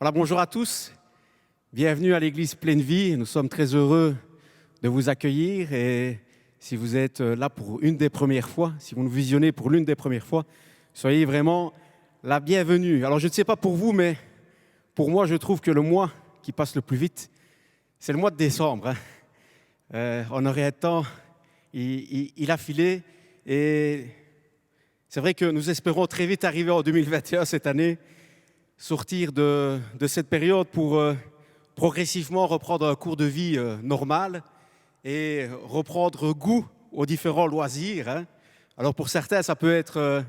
Voilà, bonjour à tous, bienvenue à l'église Pleine Vie. Nous sommes très heureux de vous accueillir et si vous êtes là pour une des premières fois, si vous nous visionnez pour l'une des premières fois, soyez vraiment la bienvenue. Alors je ne sais pas pour vous, mais pour moi je trouve que le mois qui passe le plus vite, c'est le mois de décembre. En aurait temps, il a filé et c'est vrai que nous espérons très vite arriver en 2021 cette année, sortir de cette période pour progressivement reprendre un cours de vie normal et reprendre goût aux différents loisirs. Alors pour certains, ça peut être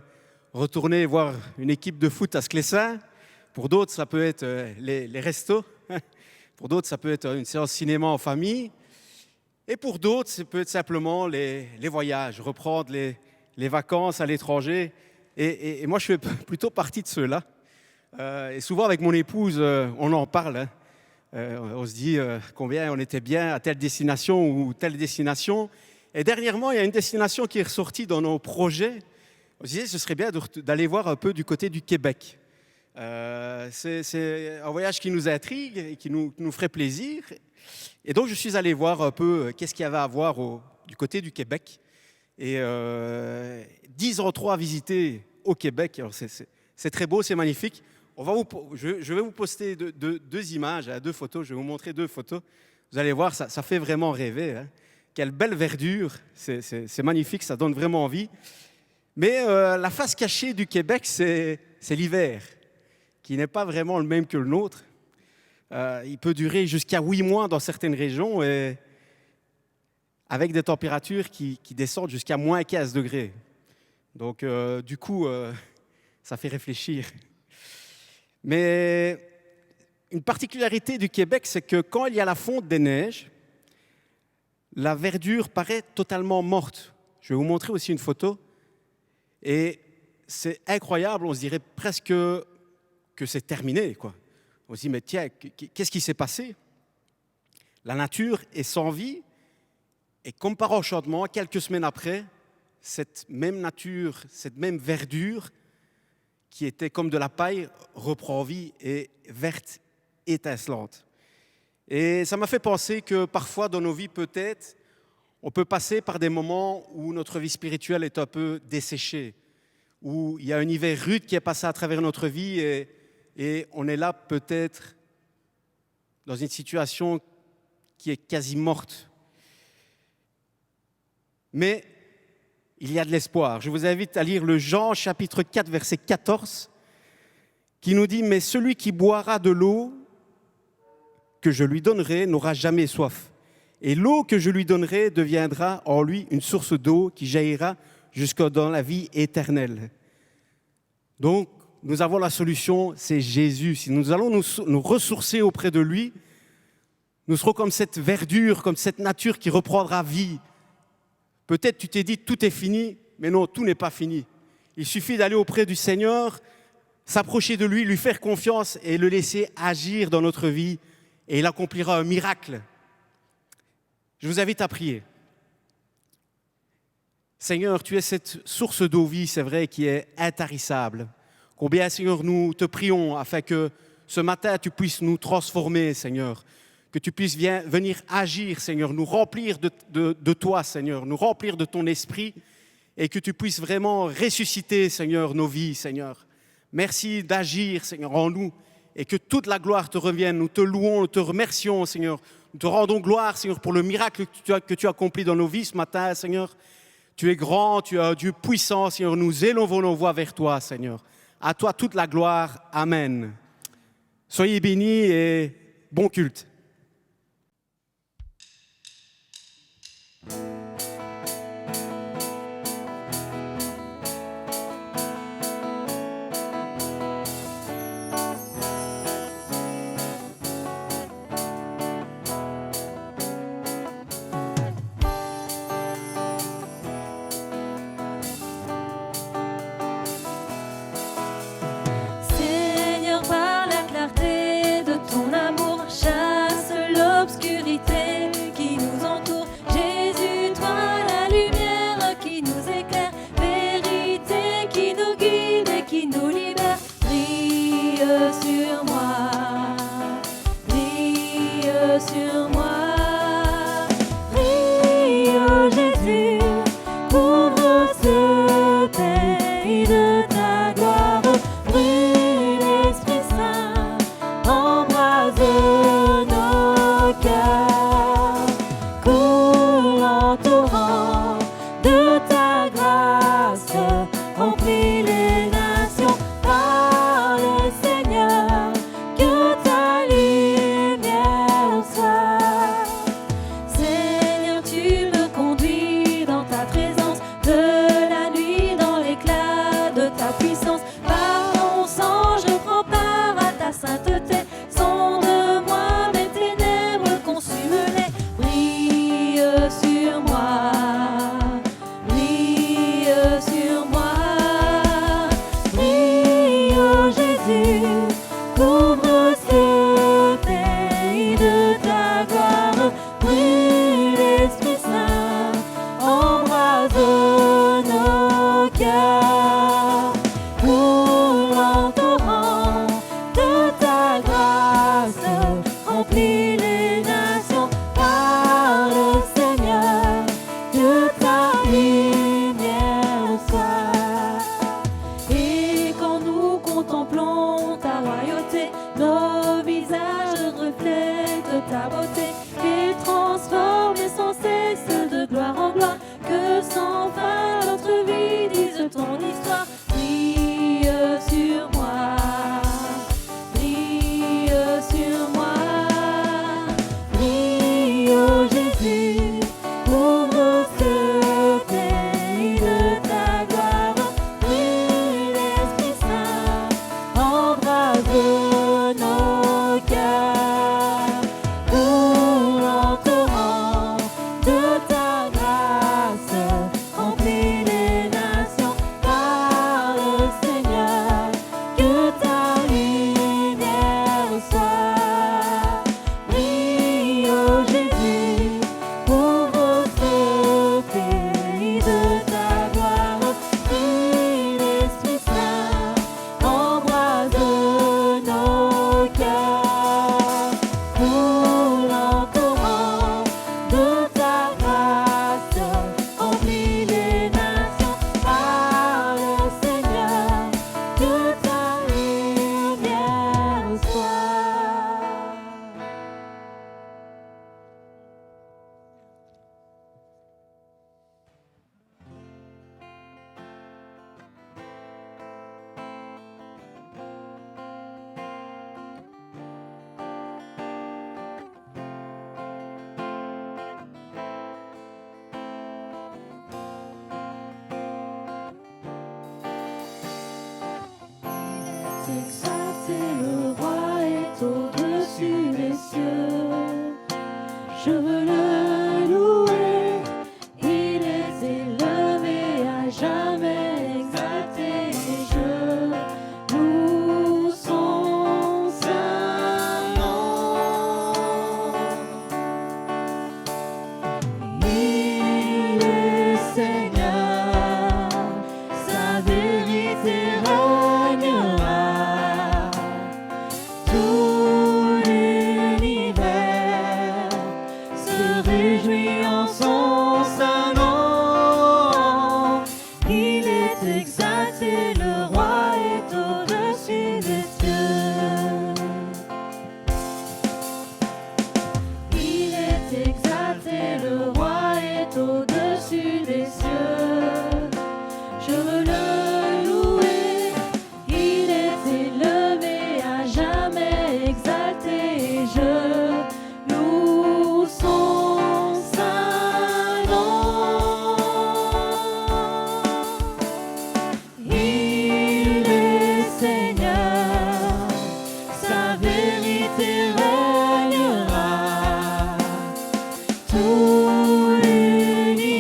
retourner voir une équipe de foot à Sclessin. Pour d'autres, ça peut être les restos. Pour d'autres, ça peut être une séance cinéma en famille. Et pour d'autres, ça peut être simplement les voyages, reprendre les vacances à l'étranger. Et moi, je fais plutôt partie de ceux-là. Et souvent, avec mon épouse, on en parle. On se dit combien on était bien à telle destination ou telle destination. Et dernièrement, il y a une destination qui est ressortie dans nos projets. On se disait ce serait bien d'aller voir un peu du côté du Québec. C'est un voyage qui nous intrigue et qui nous ferait plaisir. Et donc, je suis allé voir un peu qu'est-ce qu'il y avait à voir du côté du Québec. Et 10 endroits à visiter au Québec. Alors, c'est très beau, c'est magnifique. Je vais vous poster deux images, deux photos. Je vais vous montrer deux photos. Vous allez voir, ça fait vraiment rêver. Quelle belle verdure. C'est magnifique, ça donne vraiment envie. Mais la face cachée du Québec, c'est l'hiver, qui n'est pas vraiment le même que le nôtre. Il peut durer jusqu'à 8 mois dans certaines régions, et avec des températures qui descendent jusqu'à moins 15 degrés. Donc, du coup, ça fait réfléchir. Mais une particularité du Québec, c'est que quand il y a la fonte des neiges, la verdure paraît totalement morte. Je vais vous montrer aussi une photo. Et c'est incroyable, on se dirait presque que c'est terminé, quoi. On se dit, mais tiens, qu'est-ce qui s'est passé? La nature est sans vie, et comme par enchantement, quelques semaines après, cette même nature, cette même verdure, qui était comme de la paille, reprend vie et verte, étincelante. Et ça m'a fait penser que parfois dans nos vies, peut-être, on peut passer par des moments où notre vie spirituelle est un peu desséchée, où il y a un hiver rude qui est passé à travers notre vie et on est là peut-être dans une situation qui est quasi morte. Mais il y a de l'espoir. Je vous invite à lire le Jean chapitre 4, verset 14, qui nous dit « Mais celui qui boira de l'eau que je lui donnerai n'aura jamais soif. Et l'eau que je lui donnerai deviendra en lui une source d'eau qui jaillira jusque dans la vie éternelle. » Donc, nous avons la solution, c'est Jésus. Si nous allons nous ressourcer auprès de lui, nous serons comme cette verdure, comme cette nature qui reprendra vie. Peut-être tu t'es dit tout est fini, mais non, tout n'est pas fini. Il suffit d'aller auprès du Seigneur, s'approcher de lui, lui faire confiance et le laisser agir dans notre vie et il accomplira un miracle. Je vous invite à prier. Seigneur, tu es cette source d'eau vie, c'est vrai, qui est intarissable. Combien, Seigneur, nous te prions afin que ce matin, tu puisses nous transformer, Seigneur. Que tu puisses venir agir, Seigneur, nous remplir de toi, Seigneur, nous remplir de ton esprit et que tu puisses vraiment ressusciter, Seigneur, nos vies, Seigneur. Merci d'agir, Seigneur, en nous et que toute la gloire te revienne. Nous te louons, nous te remercions, Seigneur. Nous te rendons gloire, Seigneur, pour le miracle que tu as accompli dans nos vies ce matin, Seigneur. Tu es grand, tu es un Dieu puissant, Seigneur. Nous élevons nos voix vers toi, Seigneur. À toi toute la gloire. Amen. Soyez bénis et bon culte. Seigneur, par la clarté de ton amour, chaque Coulant torrent de ta grâce, remplis les nations. Parle, Seigneur, que ta lumière soit. Seigneur, tu me conduis dans ta présence, de la nuit dans l'éclat de ta puissance. Par ton sang, je prends part à ta sainteté. Sonde-moi, mes ténèbres, consume-les. Brille sur moi, brille sur moi. Brille, oh Jésus, couvre ce pays de ta gloire. Brille, Esprit Saint, embrase nos cœurs. Coulant torrent de ta grâce, remplis les nations. Parle, Seigneur, que ta lumière soit. Et quand nous contemplons ta royauté, nos visages reflètent ta beauté et transforment sans cesse de gloire en gloire. Que sans fin notre vie dise ton histoire. Brille sur moi, brille sur moi. Brille, oh Jésus, couvre ce pays de ta gloire. Brille, l'Esprit Saint, embrase nos cœurs. Coulant torrent de ta grâce, remplis les nations. Parle, Seigneur, que ta lumière soit. Brille, oh Jésus, couvre ce pays de ta gloire. Brille, l'Esprit Saint, embrase nos cœurs. Coulant torrent de ta grâce, remplis les nations. Parle, Seigneur, que ta lumière soit. Exalté, le roi est au-dessus des cieux. Je veux le louer, il est élevé à jamais exalté. Je loue son saint nom. Il est Seigneur, sa vérité régnera. Tout l'univers se réjouit en son saint nom. Il est exalté, le roi est au-dessus des cieux. Il est exalté, le roi est au-dessus des cieux. Je veux le louer, il est élevé à jamais exalté. Je loue son saint nom. Il est Seigneur, sa vérité régnera. Tout l'univers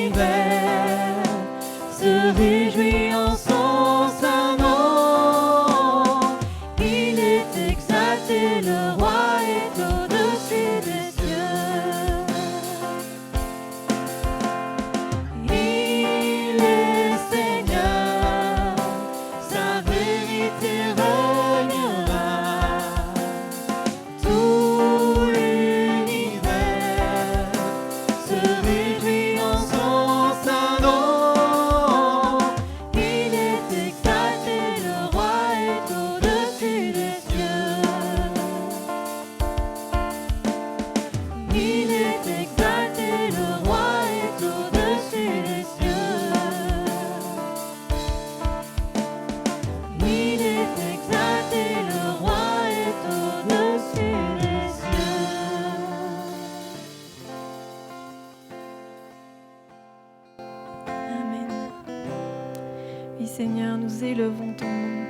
Seigneur, nous élevons ton nom.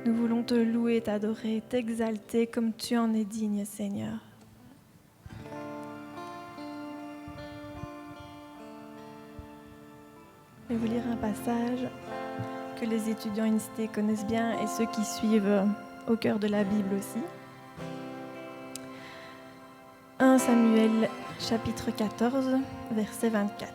Nous voulons te louer, t'adorer, t'exalter comme tu en es digne, Seigneur. Je vais vous lire un passage que les étudiants INSTE connaissent bien et ceux qui suivent au cœur de la Bible aussi. 1 Samuel chapitre 14, verset 24.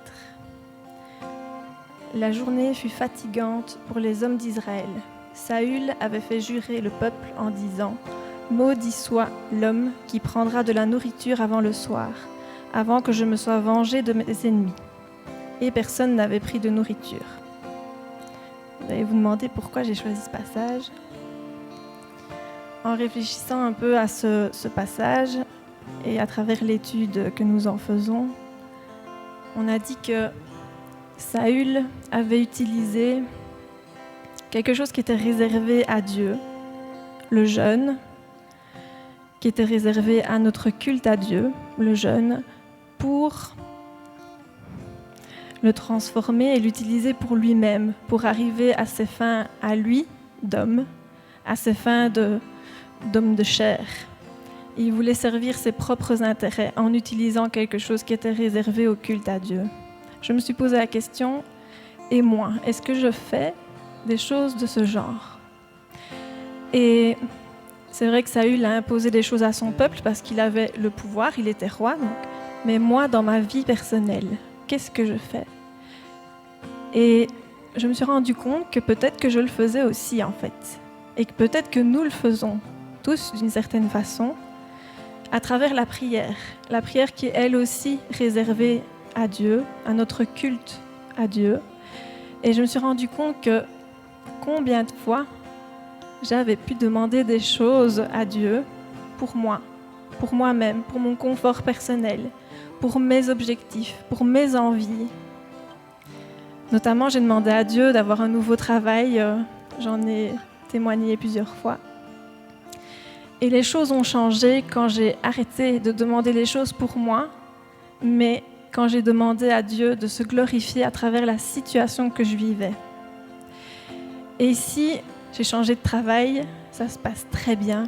La journée fut fatigante pour les hommes d'Israël. Saül avait fait jurer le peuple en disant « Maudit soit l'homme qui prendra de la nourriture avant le soir, avant que je me sois vengé de mes ennemis. » Et personne n'avait pris de nourriture. Vous allez vous demander pourquoi j'ai choisi ce passage. En réfléchissant un peu à ce passage et à travers l'étude que nous en faisons, on a dit que Saül avait utilisé quelque chose qui était réservé à Dieu, le jeûne, qui était réservé à notre culte à Dieu, le jeûne, pour le transformer et l'utiliser pour lui-même, pour arriver à ses fins à lui, d'homme, à ses fins d'homme de chair. Il voulait servir ses propres intérêts en utilisant quelque chose qui était réservé au culte à Dieu. Je me suis posé la question, et moi, est-ce que je fais des choses de ce genre? Et c'est vrai que Saül a imposé des choses à son peuple parce qu'il avait le pouvoir, il était roi, donc. Mais moi, dans ma vie personnelle, qu'est-ce que je fais? Et je me suis rendu compte que peut-être que je le faisais aussi, en fait. Et que peut-être que nous le faisons tous d'une certaine façon, à travers la prière. La prière qui est elle aussi réservée à Dieu, à notre culte à Dieu. Et je me suis rendu compte que combien de fois j'avais pu demander des choses à Dieu pour moi, pour moi-même, pour mon confort personnel, pour mes objectifs, pour mes envies. Notamment, j'ai demandé à Dieu d'avoir un nouveau travail. J'en ai témoigné plusieurs fois. Et les choses ont changé quand j'ai arrêté de demander les choses pour moi, mais quand j'ai demandé à Dieu de se glorifier à travers la situation que je vivais. Et ici, j'ai changé de travail, ça se passe très bien.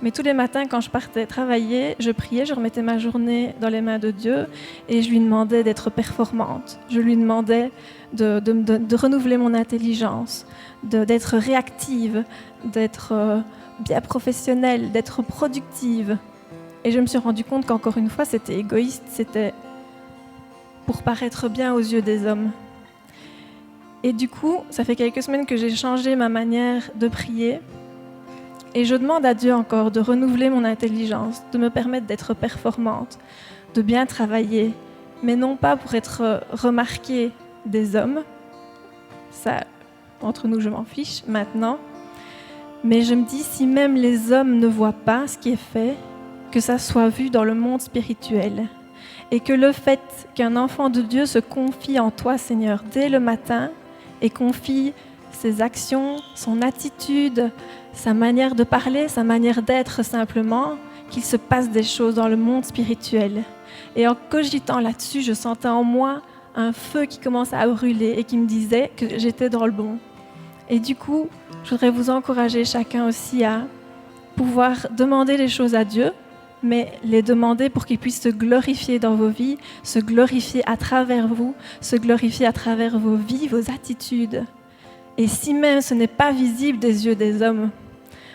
Mais tous les matins, quand je partais travailler, je priais, je remettais ma journée dans les mains de Dieu et je lui demandais d'être performante. Je lui demandais de renouveler mon intelligence, d'être réactive, d'être bien professionnelle, d'être productive. Et je me suis rendu compte qu'encore une fois, c'était égoïste, c'était pour paraître bien aux yeux des hommes. Et du coup, ça fait quelques semaines que j'ai changé ma manière de prier. Et je demande à Dieu encore de renouveler mon intelligence, de me permettre d'être performante, de bien travailler, mais non pas pour être remarquée des hommes. Ça, entre nous, je m'en fiche maintenant. Mais je me dis, si même les hommes ne voient pas ce qui est fait, que ça soit vu dans le monde spirituel. Et que le fait qu'un enfant de Dieu se confie en toi, Seigneur, dès le matin, et confie ses actions, son attitude, sa manière de parler, sa manière d'être simplement, qu'il se passe des choses dans le monde spirituel. Et en cogitant là-dessus, je sentais en moi un feu qui commence à brûler et qui me disait que j'étais dans le bon. Et du coup, je voudrais vous encourager chacun aussi à pouvoir demander les choses à Dieu, mais les demander pour qu'il puisse se glorifier dans vos vies, se glorifier à travers vous, se glorifier à travers vos vies, vos attitudes. Et si même ce n'est pas visible des yeux des hommes,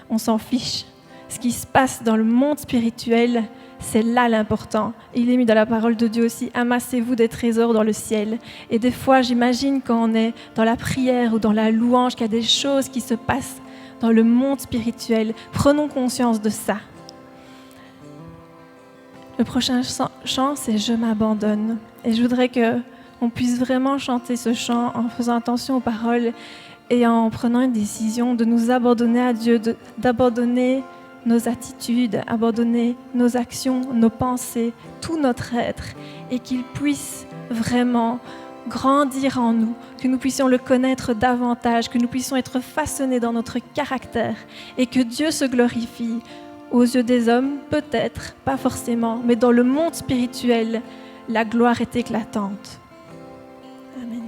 on s'en fiche. Ce qui se passe dans le monde spirituel, c'est là l'important. Il est mis dans la parole de Dieu aussi, amassez-vous des trésors dans le ciel. Et des fois, j'imagine quand on est dans la prière ou dans la louange, qu'il y a des choses qui se passent dans le monde spirituel. Prenons conscience de ça. Le prochain chant, c'est « Je m'abandonne ». Et je voudrais qu'on puisse vraiment chanter ce chant en faisant attention aux paroles et en prenant une décision de nous abandonner à Dieu, d'abandonner nos attitudes, abandonner nos actions, nos pensées, tout notre être, et qu'il puisse vraiment grandir en nous, que nous puissions le connaître davantage, que nous puissions être façonnés dans notre caractère, et que Dieu se glorifie aux yeux des hommes, peut-être, pas forcément, mais dans le monde spirituel, la gloire est éclatante. Amen.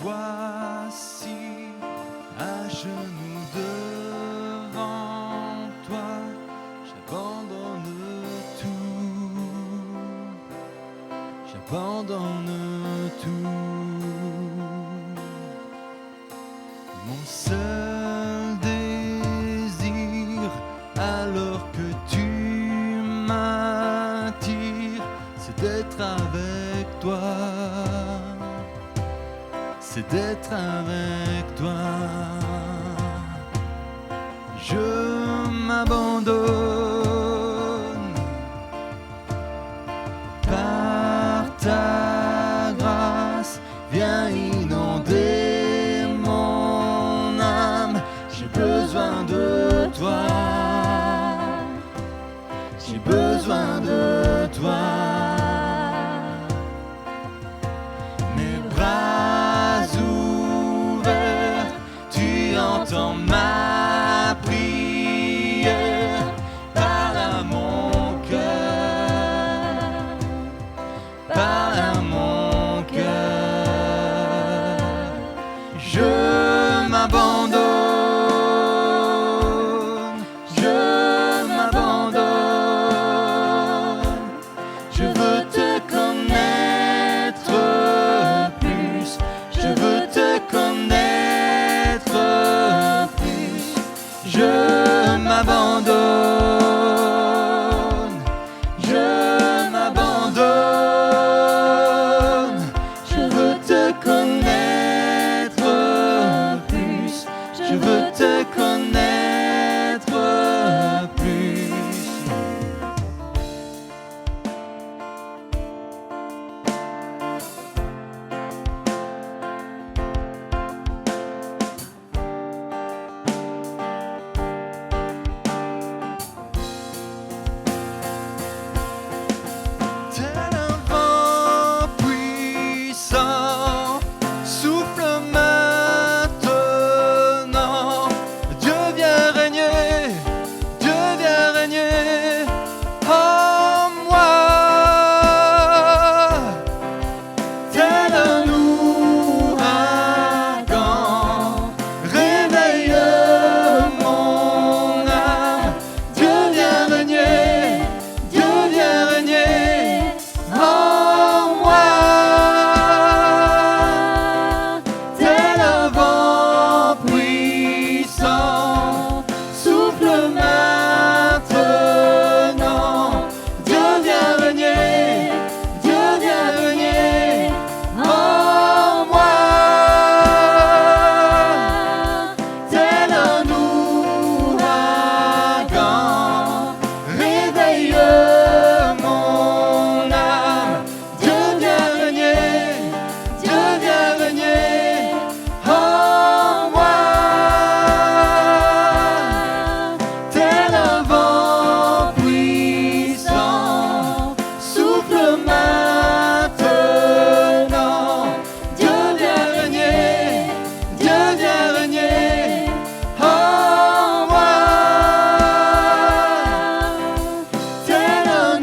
voici à genoux devant toi, j'abandonne tout. Mon seul désir, alors que tu m'attires, c'est d'être avec toi. C'est d'être avec toi. Je m'abandonne par ta grâce. Viens inonder mon âme. J'ai besoin de toi. J'ai besoin de toi. Mes bras ouverts, tu entends ma prière. Parle à mon cœur, parle à mon cœur. Je m'abandonne, je m'abandonne. Je veux te connaître plus, je veux te connaître plus. Je m'abandonne, je m'abandonne. Je veux te connaître plus, je veux te connaître plus. Tel un vent puissant, souffle maintenant. Dieu vient régner, Dieu vient régner en moi. Tel un ouragan, réveille mon âme. Dieu vient régner, Dieu vient régner en moi. Tel un vent puissant, souffle maintenant. Dieu vient régner, Dieu vient régner en moi. Tel un ouragan, réveille mon âme. Dieu vient régner, Dieu vient régner en moi. Tel un vent puissant, souffle maintenant. Dieu vient régner, Dieu vient régner en moi. Tel un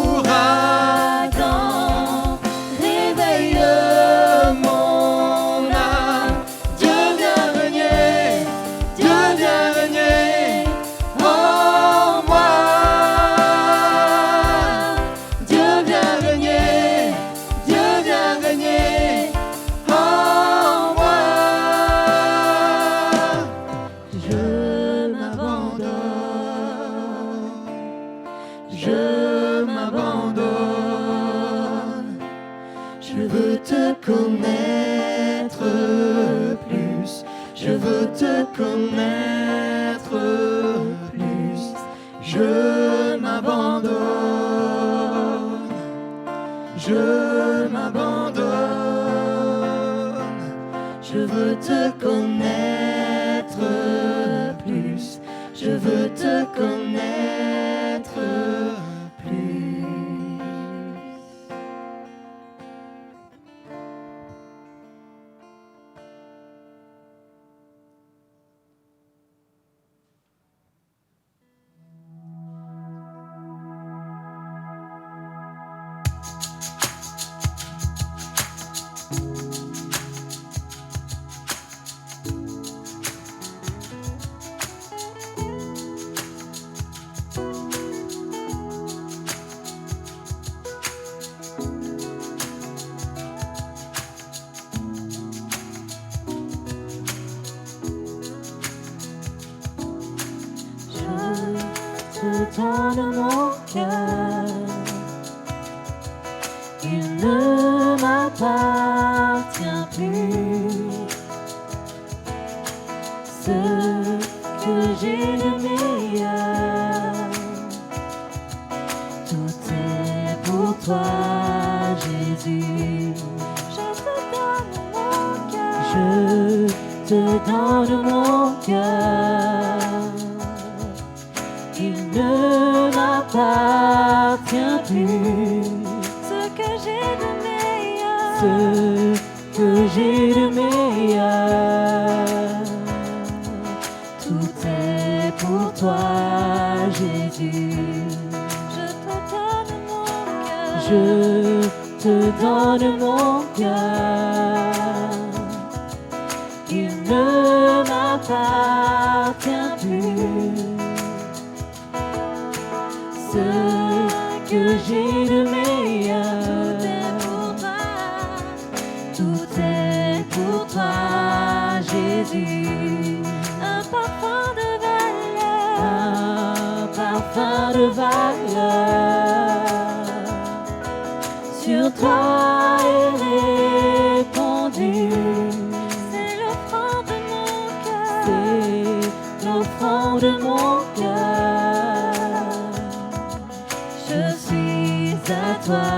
ouragan, réveille mon âme. Dieu vient régner, Dieu vient régner en moi. Dieu vient régner, Dieu vient régner en moi. Je m'abandonne, je m'abandonne. Je veux te connaître plus, je veux te connaître plus. Je m'abandonne, je m'abandonne. Je veux te connaître plus, je veux te connaître plus. donne mon cœur. Il ne m'appartient plus. Ce que j'ai de meilleur, tout est pour toi, Jésus. Je te donne mon cœur. Je te donne mon cœur. Il ne m'appartient plus. Ce que j'ai de meilleur. Ce que j'ai de meilleur. Tout est pour toi, Jésus. Je te donne mon cœur. Je te donne mon cœur. Il ne m'appartient plus. Ce que j'ai de meilleur. Tout est pour toi, Jésus. Un parfum de valeur. Un parfum de valeur. Sur toi est répandu. C'est l'offrande de mon cœur. C'est l'offrande de mon cœur. Je suis à toi,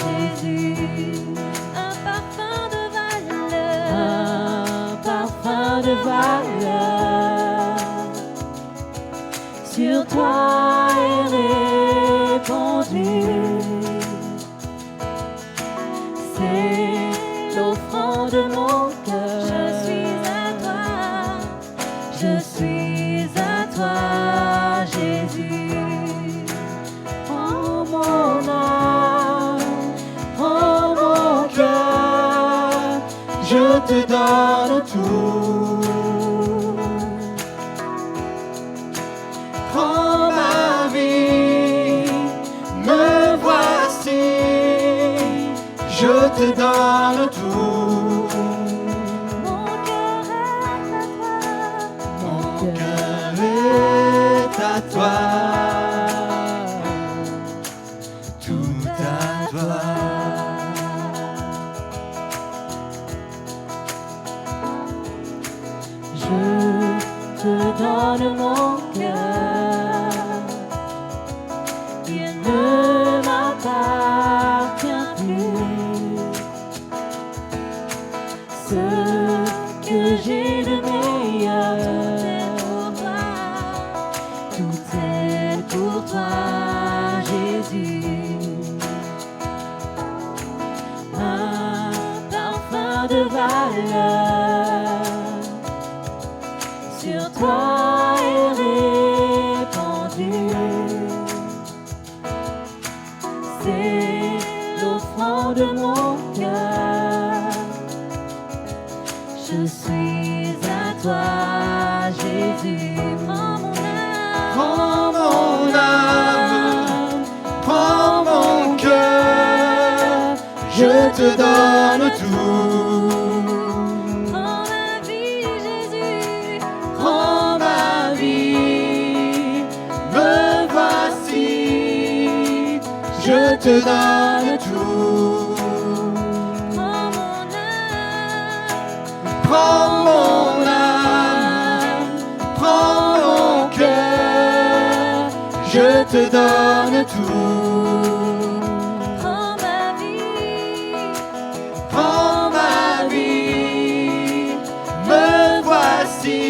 Jésus. Un parfum de valeur. Un parfum de valeur. Sur toi est répandu. C'est l'offrande de mon cœur. Je suis à toi. Je suis à toi, Jésus. Prends mon âme, prends mon cœur. Je te donne tout. Prends ma vie, me voici. Je te donne tout. Mon cœur est à toi. Mon cœur est à toi. Tout à toi. Je te donne mon cœur. Il ne m'appartient plus. Ce que j'ai de meilleur. Tout est pour toi, Jésus. Un parfum de valeur. Sur toi est répandu. C'est l'offrande de mon cœur. Je suis à toi, Jésus. Prends mon âme, prends mon cœur. Je te donne tout. Prends ma vie, Jésus. Prends ma vie, me voici. Je te donne tout. Prends mon âme, prends mon âme, prends mon cœur. Je te donne tout. Prends ma vie, me voici.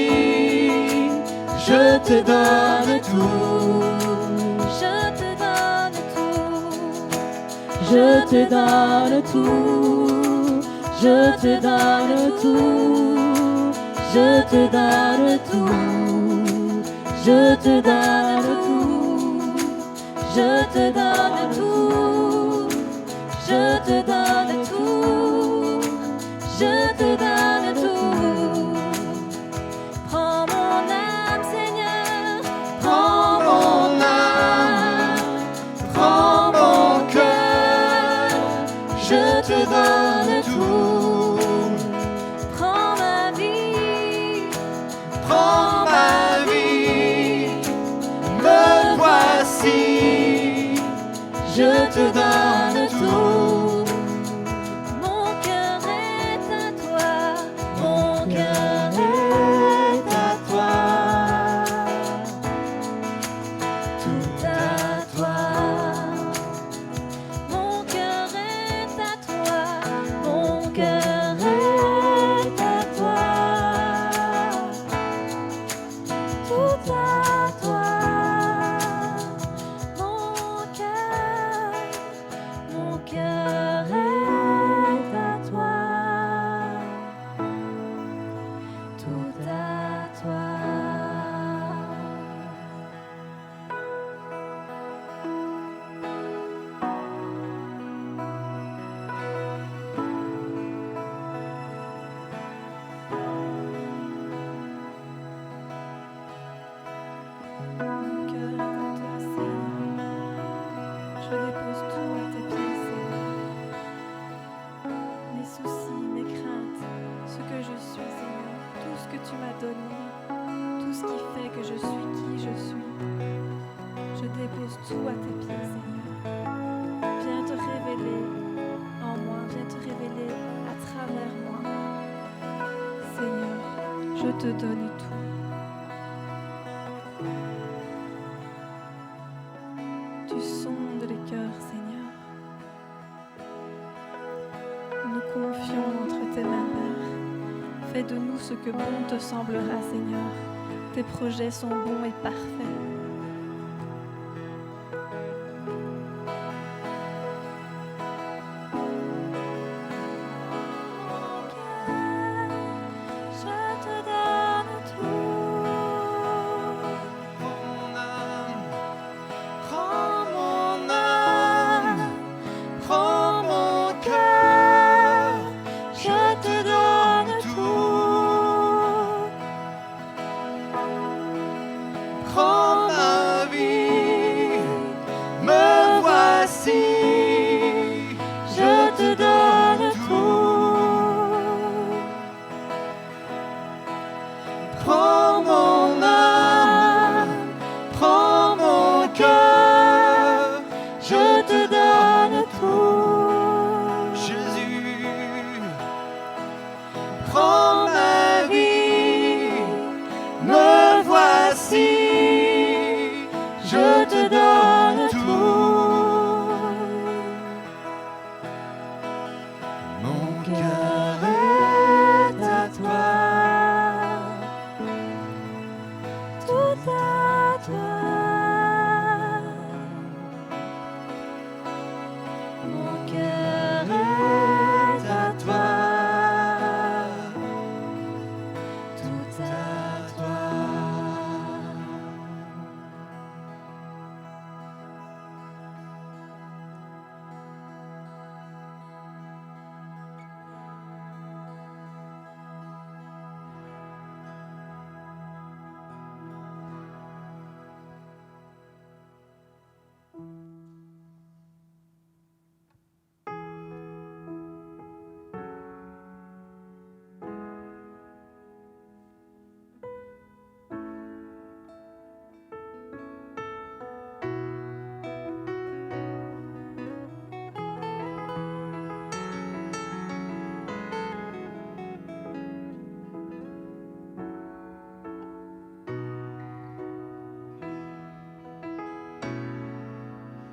Je te donne tout. Je te donne tout. Je te donne tout. Je te donne tout. Je te donne tout. Je te donne tout. Je te donne tout. Je te donne tout. Je te donne tout. Prends mon âme, Seigneur. Prends mon âme. Prends mon cœur. Je te donne tout. Prends ma vie. Prends ma vie. Me vois te donne tout. Mon cœur est à toi, mon cœur est à toi. Tout à toi. Mon cœur est à toi, mon cœur est à toi. Tout à toi. Mon cœur est à toi. Tout à toi. Mon cœur est à toi, Seigneur. Je dépose tout à tes pieds, Seigneur. Mes soucis, mes craintes, ce que je suis, Seigneur, tout ce que tu m'as donné, tout ce qui fait que je suis qui je suis. Je dépose tout à tes pieds, Seigneur. Viens te révéler en moi, viens te révéler à travers moi. Seigneur, je te donne tout. Tu sondes les cœurs, Seigneur. Nous confions entre tes mains, Père. Fais de nous ce que bon te semblera, Seigneur. Tes projets sont bons et parfaits. Je te donne tout. Prends mon âme, prends mon cœur, Je te donne tout. prends ma vie, me voici. Je te donne tout. Prends mon âme, prends mon cœur, Je te donne tout. Jésus. Prends ma vie, me voici. Je te donne tout. Mon Cœur cœur est à toi. Tout à toi. Mon cœur est à toi. Tout à toi.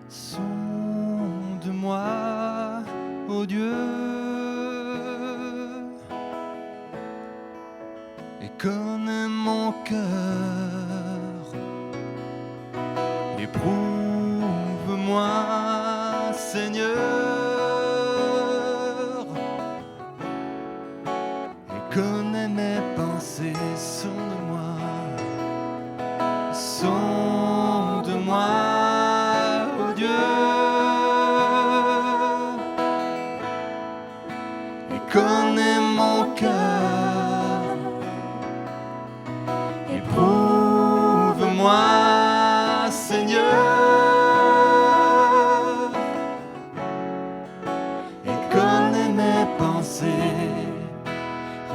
Sonde-moi, ô Dieu, et connais mon cœur. Éprouve-moi, Seigneur, et connais mes pensées. Sonde-moi, sonde-moi, ô Dieu, et connais mon cœur. Éprouve-moi, Seigneur, et connais mes pensées.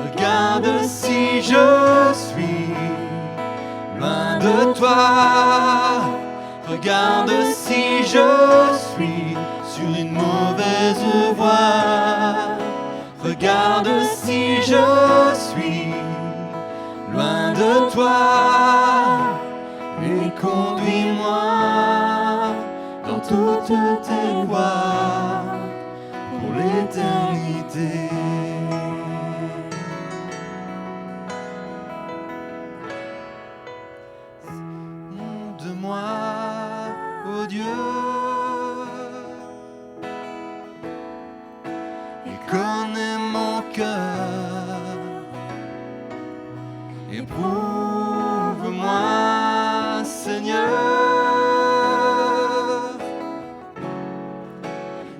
Regarde si je suis loin de toi. Regarde si je suis sur une mauvaise voie. Regarde si je suis loin de toi et conduis-moi dans toutes tes voies pour l'éternité. De moi, ô Dieu, et connais mon cœur. Éprouve-moi, Seigneur,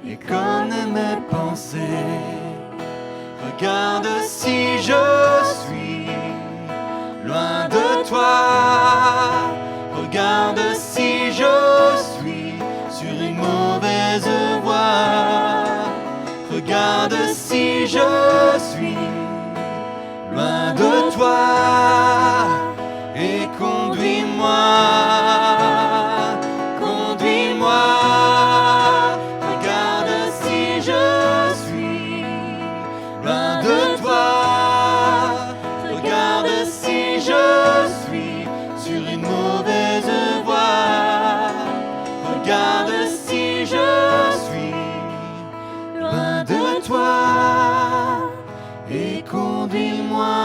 et connais mes pensées. Regarde si je suis loin de toi. Regarde si je suis sur une mauvaise voie. Regarde si je suis loin de toi et conduis-moi, conduis-moi. Regarde si je suis loin de toi. Regarde si je suis sur une mauvaise voie. Regarde si je suis loin de toi et conduis-moi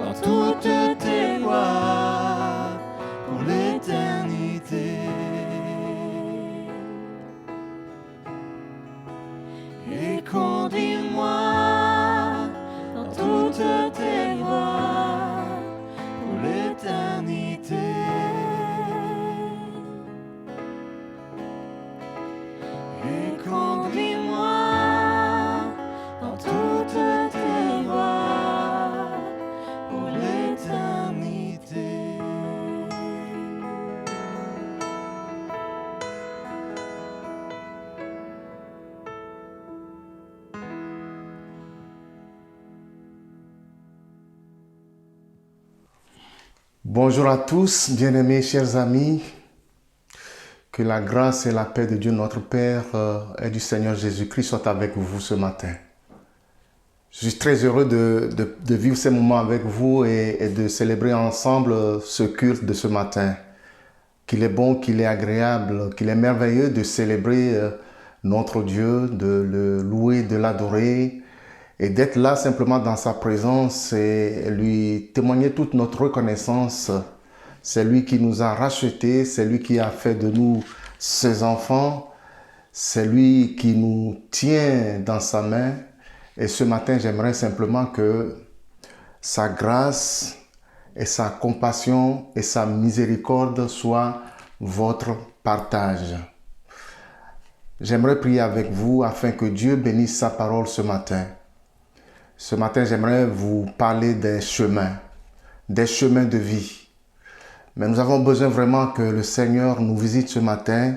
dans toutes tes voies pour l'éternité. Et conduis-moi dans toutes tes voies pour l'éternité. Et conduis-moi dans toutes tes voies pour l'éternité. Bonjour à tous, bien-aimés, chers amis. Que la grâce et la paix de Dieu notre Père et du Seigneur Jésus-Christ soient avec vous ce matin. Je suis très heureux de vivre ces moments avec vous et de célébrer ensemble ce culte de ce matin. Qu'il est bon, qu'il est agréable, qu'il est merveilleux de célébrer notre Dieu, de le louer, de l'adorer et d'être là simplement dans sa présence et lui témoigner toute notre reconnaissance. C'est lui qui nous a rachetés, c'est lui qui a fait de nous ses enfants, c'est lui qui nous tient dans sa main. Et ce matin, j'aimerais simplement que sa grâce et sa compassion et sa miséricorde soient votre partage. J'aimerais prier avec vous afin que Dieu bénisse sa parole ce matin. Ce matin, j'aimerais vous parler des chemins de vie. Mais nous avons besoin vraiment que le Seigneur nous visite ce matin,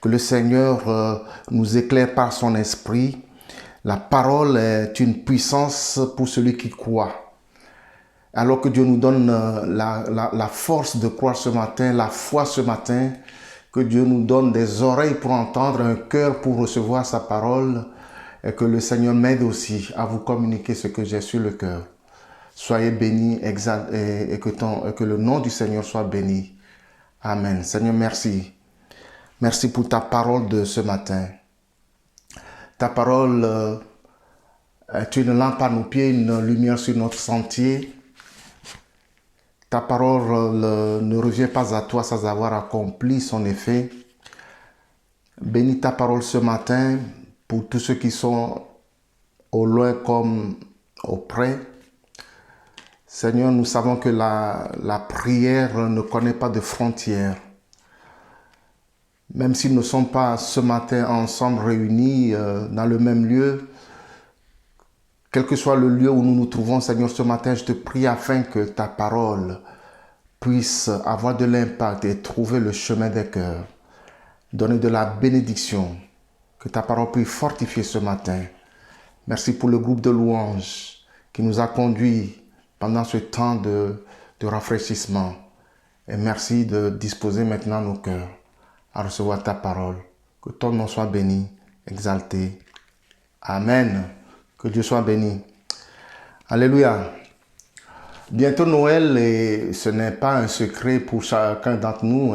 que le Seigneur nous éclaire par son esprit. La parole est une puissance pour celui qui croit. Alors que Dieu nous donne la force de croire ce matin, la foi ce matin, que Dieu nous donne des oreilles pour entendre, un cœur pour recevoir sa parole, et que le Seigneur m'aide aussi à vous communiquer ce que j'ai sur le cœur. Soyez bénis et que le nom du Seigneur soit béni. Amen. Seigneur, merci. Merci pour ta parole de ce matin. Ta parole est une lampe à nos pieds, une lumière sur notre sentier. Ta parole ne revient pas à toi sans avoir accompli son effet. Bénis ta parole ce matin pour tous ceux qui sont au loin comme au près. Seigneur, nous savons que la prière ne connaît pas de frontières. Même s'ils ne sont pas ce matin ensemble réunis dans le même lieu, quel que soit le lieu où nous nous trouvons, Seigneur, ce matin, je te prie afin que ta parole puisse avoir de l'impact et trouver le chemin des cœurs. Donner de la bénédiction, que ta parole puisse fortifier ce matin. Merci pour le groupe de louanges qui nous a conduits pendant ce temps de rafraîchissement. Et merci de disposer maintenant nos cœurs à recevoir ta parole. Que ton nom soit béni, exalté. Amen. Que Dieu soit béni. Alléluia. Bientôt Noël, et ce n'est pas un secret pour chacun d'entre nous.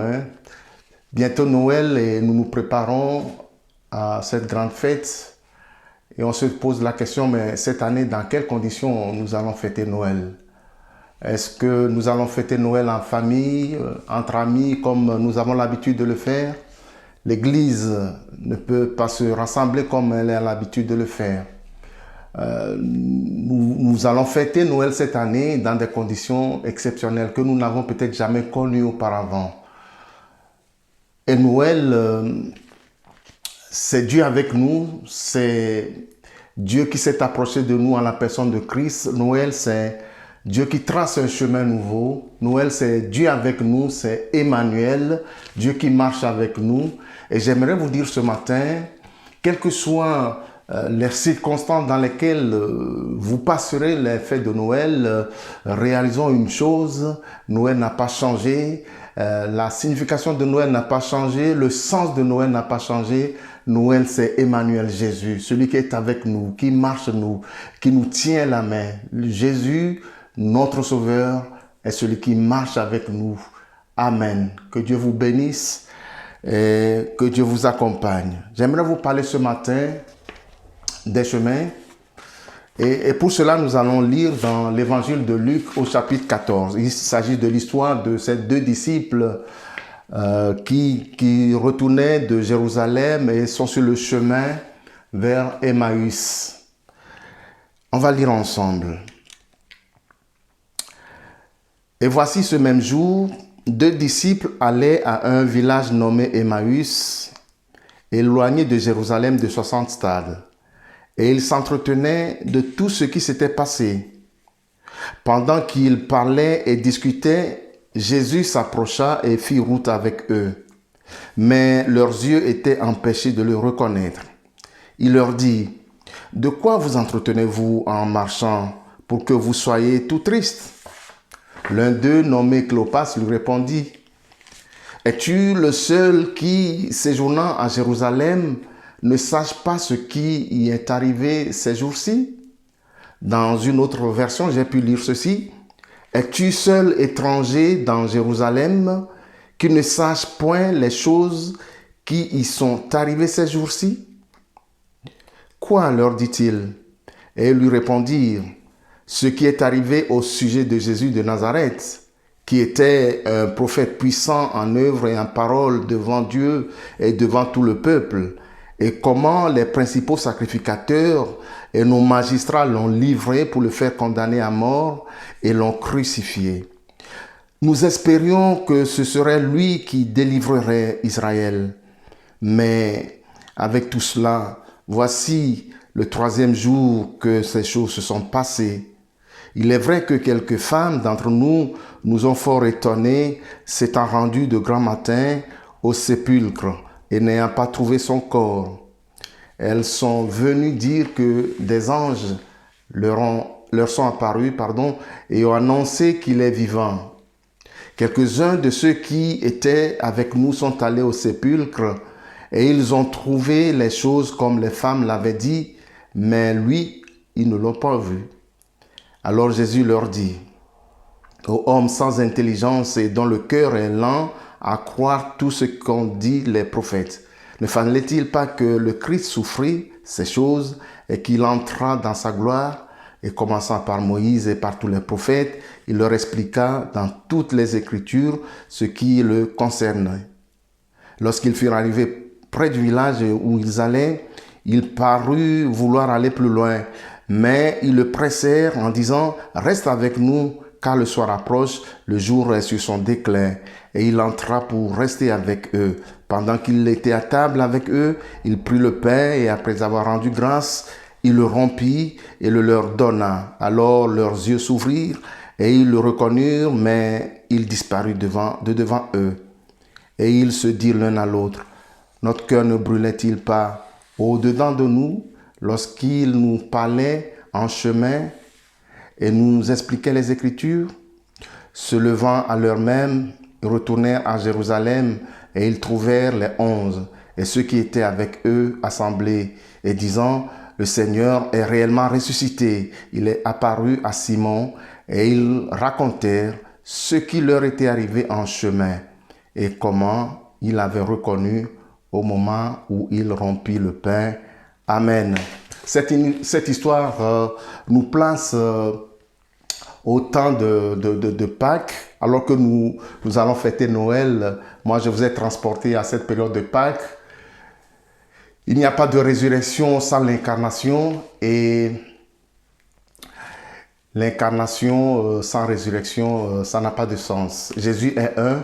Bientôt Noël et nous nous préparons à cette grande fête. Et on se pose la question, mais cette année, dans quelles conditions nous allons fêter Noël? Est-ce que nous allons fêter Noël en famille, entre amis, comme nous avons l'habitude de le faire? L'Église ne peut pas se rassembler comme elle a l'habitude de le faire. Nous allons fêter Noël cette année dans des conditions exceptionnelles que nous n'avons peut-être jamais connues auparavant. Et Noël, c'est Dieu avec nous, c'est Dieu qui s'est approché de nous en la personne de Christ. Noël, c'est Dieu qui trace un chemin nouveau. Noël, c'est Dieu avec nous, c'est Emmanuel, Dieu qui marche avec nous. Et j'aimerais vous dire ce matin, quelles que soient les circonstances dans lesquelles vous passerez les fêtes de Noël, réalisons une chose, Noël n'a pas changé, la signification de Noël n'a pas changé, le sens de Noël n'a pas changé. Noël, c'est Emmanuel, Jésus, celui qui est avec nous, qui marche nous, qui nous tient la main. Jésus, notre Sauveur, est celui qui marche avec nous. Amen. Que Dieu vous bénisse et que Dieu vous accompagne. J'aimerais vous parler ce matin des chemins. Et pour cela, nous allons lire dans l'évangile de Luc au chapitre 14. Il s'agit de l'histoire de ces deux disciples qui retournaient de Jérusalem et sont sur le chemin vers Emmaüs. On va lire ensemble. Et voici ce même jour, deux disciples allaient à un village nommé Emmaüs, éloigné de Jérusalem de 60 stades. Et ils s'entretenaient de tout ce qui s'était passé. Pendant qu'ils parlaient et discutaient, Jésus s'approcha et fit route avec eux. Mais leurs yeux étaient empêchés de le reconnaître. Il leur dit, « De quoi vous entretenez-vous en marchant pour que vous soyez tout tristes ?» L'un d'eux, nommé Cléopas, lui répondit, « Es-tu le seul qui, séjournant à Jérusalem, ne sache pas ce qui y est arrivé ces jours-ci ?» Dans une autre version, j'ai pu lire ceci, « Es-tu seul étranger dans Jérusalem qui ne sache point les choses qui y sont arrivées ces jours-ci ?» Quoi, leur dit-il? Et ils lui répondirent, ce qui est arrivé au sujet de Jésus de Nazareth, qui était un prophète puissant en œuvre et en parole devant Dieu et devant tout le peuple, et comment les principaux sacrificateurs et nos magistrats l'ont livré pour le faire condamner à mort et l'ont crucifié. Nous espérions que ce serait lui qui délivrerait Israël. Mais avec tout cela, voici le troisième jour que ces choses se sont passées. Il est vrai que quelques femmes d'entre nous nous ont fort étonnés, s'étant rendues de grand matin au sépulcre et n'ayant pas trouvé son corps. Elles sont venues dire que des anges leur sont apparus et ont annoncé qu'il est vivant. Quelques-uns de ceux qui étaient avec nous sont allés au sépulcre et ils ont trouvé les choses comme les femmes l'avaient dit, mais lui, ils ne l'ont pas vu. Alors Jésus leur dit, « Ô hommes sans intelligence et dont le cœur est lent à croire tout ce qu'ont dit les prophètes, ne fallait-il pas que le Christ souffrit ces choses et qu'il entra dans sa gloire ?» Et commençant par Moïse et par tous les prophètes, il leur expliqua dans toutes les Écritures ce qui le concernait. Lorsqu'ils furent arrivés près du village où ils allaient, il parut vouloir aller plus loin. Mais ils le pressèrent en disant, « Reste avec nous, car le soir approche, le jour est sur son déclin. » Et il entra pour rester avec eux. Pendant qu'il était à table avec eux, il prit le pain et après avoir rendu grâce, il le rompit et le leur donna. Alors leurs yeux s'ouvrirent et ils le reconnurent, mais il disparut de devant eux. Et ils se dirent l'un à l'autre, « Notre cœur ne brûlait-il pas au-dedans de nous lorsqu'il nous parlait en chemin et nous expliquait les Écritures ?» Se levant à l'heure même, ils retournèrent à Jérusalem et ils trouvèrent les 11 et ceux qui étaient avec eux assemblés, et disant, le Seigneur est réellement ressuscité. Il est apparu à Simon, et ils racontèrent ce qui leur était arrivé en chemin, et comment il l'avait reconnu au moment où il rompit le pain. Amen. Cette histoire nous place au temps de Pâques, alors que nous allons fêter Noël. Moi, je vous ai transporté à cette période de Pâques. Il n'y a pas de résurrection sans l'incarnation, et l'incarnation sans résurrection, ça n'a pas de sens. Jésus est un,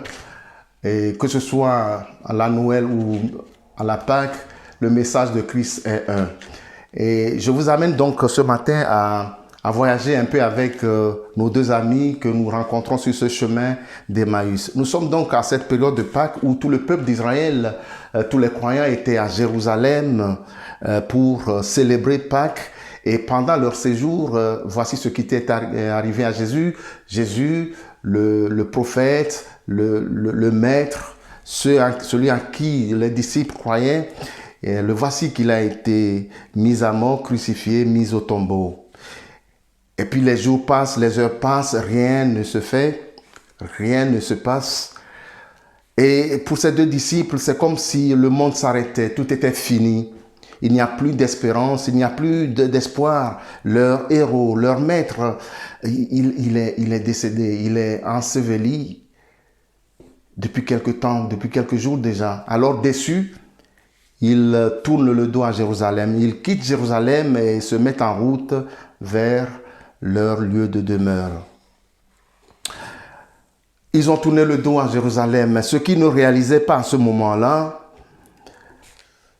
et que ce soit à la Noël ou à la Pâques, le message de Christ est un. Et je vous amène donc ce matin à voyager un peu avec nos deux amis que nous rencontrons sur ce chemin d'Emmaüs. Nous sommes donc à cette période de Pâques où tout le peuple d'Israël, tous les croyants étaient à Jérusalem pour célébrer Pâques. Et pendant leur séjour, voici ce qui était arrivé à Jésus. Jésus, le prophète, le maître, celui en qui les disciples croyaient, et le voici qu'il a été mis à mort, crucifié, mis au tombeau. Et puis les jours passent, les heures passent, rien ne se fait, rien ne se passe. Et pour ces deux disciples, c'est comme si le monde s'arrêtait, tout était fini. Il n'y a plus d'espérance, il n'y a plus d'espoir. Leur héros, leur maître, il est décédé, il est enseveli depuis quelque temps, depuis quelques jours déjà. Alors déçus, ils tournent le dos à Jérusalem. Ils quittent Jérusalem et se mettent en route vers leur lieu de demeure. Ils ont tourné le dos à Jérusalem, mais ce qu'ils ne réalisaient pas à ce moment-là,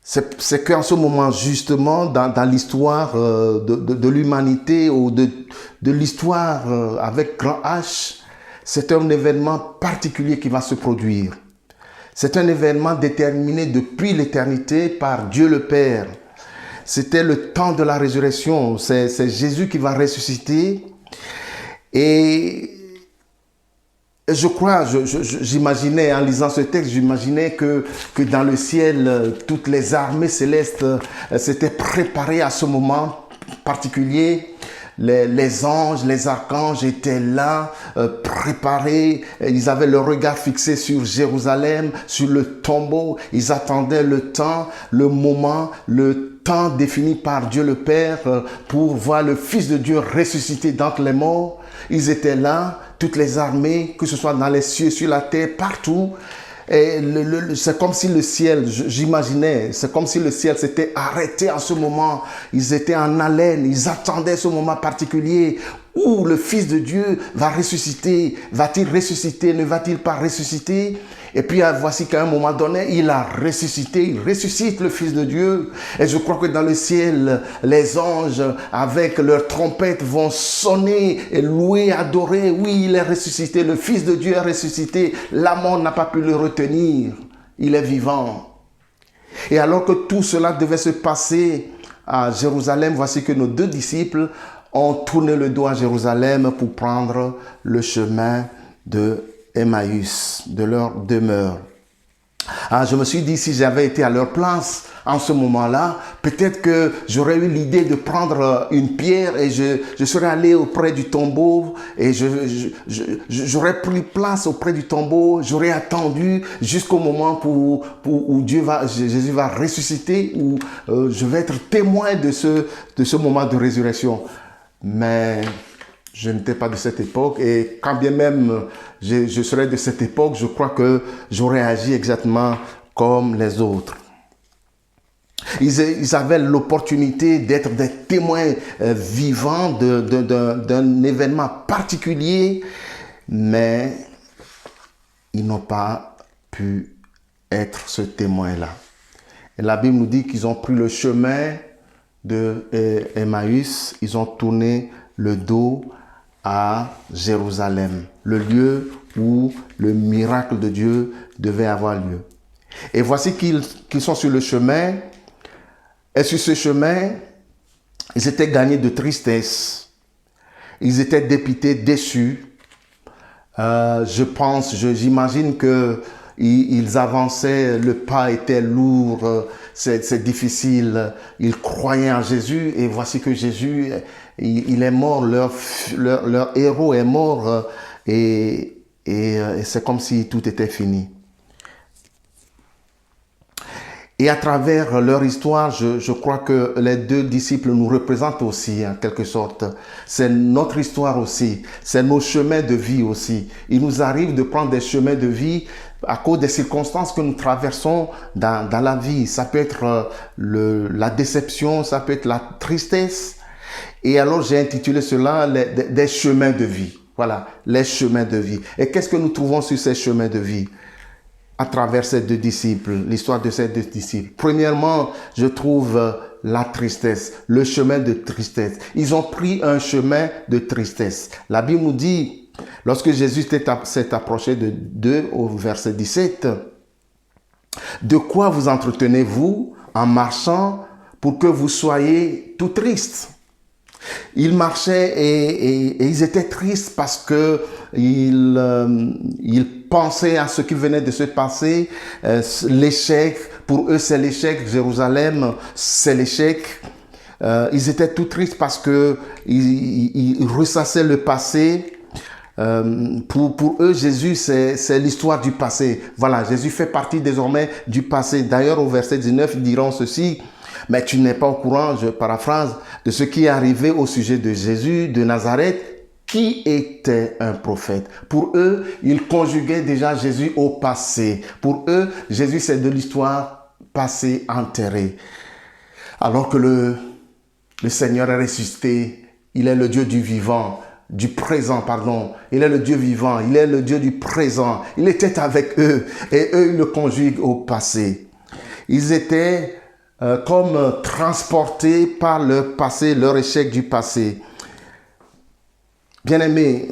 c'est qu'en ce moment, justement, dans l'histoire de l'humanité ou de l'histoire avec grand H, c'est un événement particulier qui va se produire. C'est un événement déterminé depuis l'éternité par Dieu le Père. C'était le temps de la résurrection. C'est Jésus qui va ressusciter. Et je crois, j'imaginais, en lisant ce texte, j'imaginais que dans le ciel, toutes les armées célestes s'étaient préparées à ce moment particulier. Les anges, les archanges étaient là, préparés. Ils avaient le regard fixé sur Jérusalem, sur le tombeau. Ils attendaient le temps, le moment, le temps défini par Dieu le Père pour voir le Fils de Dieu ressusciter d'entre les morts. Ils étaient là, toutes les armées, que ce soit dans les cieux, sur la terre, partout. Et c'est comme si le ciel, j'imaginais, c'est comme si le ciel s'était arrêté en ce moment. Ils étaient en haleine, ils attendaient ce moment particulier où le Fils de Dieu va ressusciter. Va-t-il ressusciter? Ne va-t-il pas ressusciter? Et puis voici qu'à un moment donné, il a ressuscité, il ressuscite le Fils de Dieu. Et je crois que dans le ciel, les anges avec leurs trompettes vont sonner et louer, adorer. Oui, il est ressuscité, le Fils de Dieu est ressuscité. La mort n'a pas pu le retenir, il est vivant. Et alors que tout cela devait se passer à Jérusalem, voici que nos deux disciples ont tourné le dos à Jérusalem pour prendre le chemin de Emmaüs, de leur demeure. Je me suis dit, si j'avais été à leur place en ce moment-là, peut-être que j'aurais eu l'idée de prendre une pierre et je serais allé auprès du tombeau et j'aurais pris place auprès du tombeau, j'aurais attendu jusqu'au moment où Jésus va ressusciter, où je vais être témoin de ce moment de résurrection. Mais je n'étais pas de cette époque et quand bien même je serais de cette époque, je crois que j'aurais agi exactement comme les autres. Ils avaient l'opportunité d'être des témoins vivants d'un événement particulier, mais ils n'ont pas pu être ce témoin-là. Et la Bible nous dit qu'ils ont pris le chemin de Emmaüs, ils ont tourné le dos à Jérusalem, le lieu où le miracle de Dieu devait avoir lieu. Et voici qu'ils sont sur le chemin, et sur ce chemin, ils étaient gagnés de tristesse, ils étaient dépités, déçus. J'imagine que ils avançaient, le pas était lourd, c'est difficile. Ils croyaient en Jésus et voici que Jésus, il est mort, leur héros est mort et c'est comme si tout était fini. Et à travers leur histoire, je crois que les deux disciples nous représentent aussi, en quelque sorte. C'est notre histoire aussi. C'est nos chemins de vie aussi. Il nous arrive de prendre des chemins de vie à cause des circonstances que nous traversons dans la vie. Ça peut être la déception, ça peut être la tristesse. Et alors, j'ai intitulé cela des chemins de vie. Voilà, les chemins de vie. Et qu'est-ce que nous trouvons sur ces chemins de vie? À travers ces deux disciples, l'histoire de ces deux disciples. Premièrement, je trouve la tristesse, le chemin de tristesse. Ils ont pris un chemin de tristesse. La Bible nous dit, lorsque Jésus s'est approché d'eux au verset 17, « De quoi vous entretenez-vous en marchant pour que vous soyez tout tristes ?» Ils marchaient et ils étaient tristes parce que ils pensaient à ce qui venait de se passer, l'échec. Pour eux, c'est l'échec. Jérusalem, c'est l'échec. Ils étaient tout tristes parce que ils ressassaient le passé. Pour eux, Jésus, c'est l'histoire du passé. Voilà, Jésus fait partie désormais du passé. D'ailleurs, au verset 19, ils diront ceci. Mais tu n'es pas au courant, je paraphrase, de ce qui est arrivé au sujet de Jésus de Nazareth, qui était un prophète. Pour eux, ils conjuguaient déjà Jésus au passé. Pour eux, Jésus, c'est de l'histoire passée enterrée. Alors que le Seigneur est ressuscité, il est le Dieu du vivant, du présent, pardon. Il est le Dieu vivant, il est le Dieu du présent. Il était avec eux et eux, ils le conjuguent au passé. Ils étaient comme transportés par leur passé, leur échec du passé. Bien-aimés,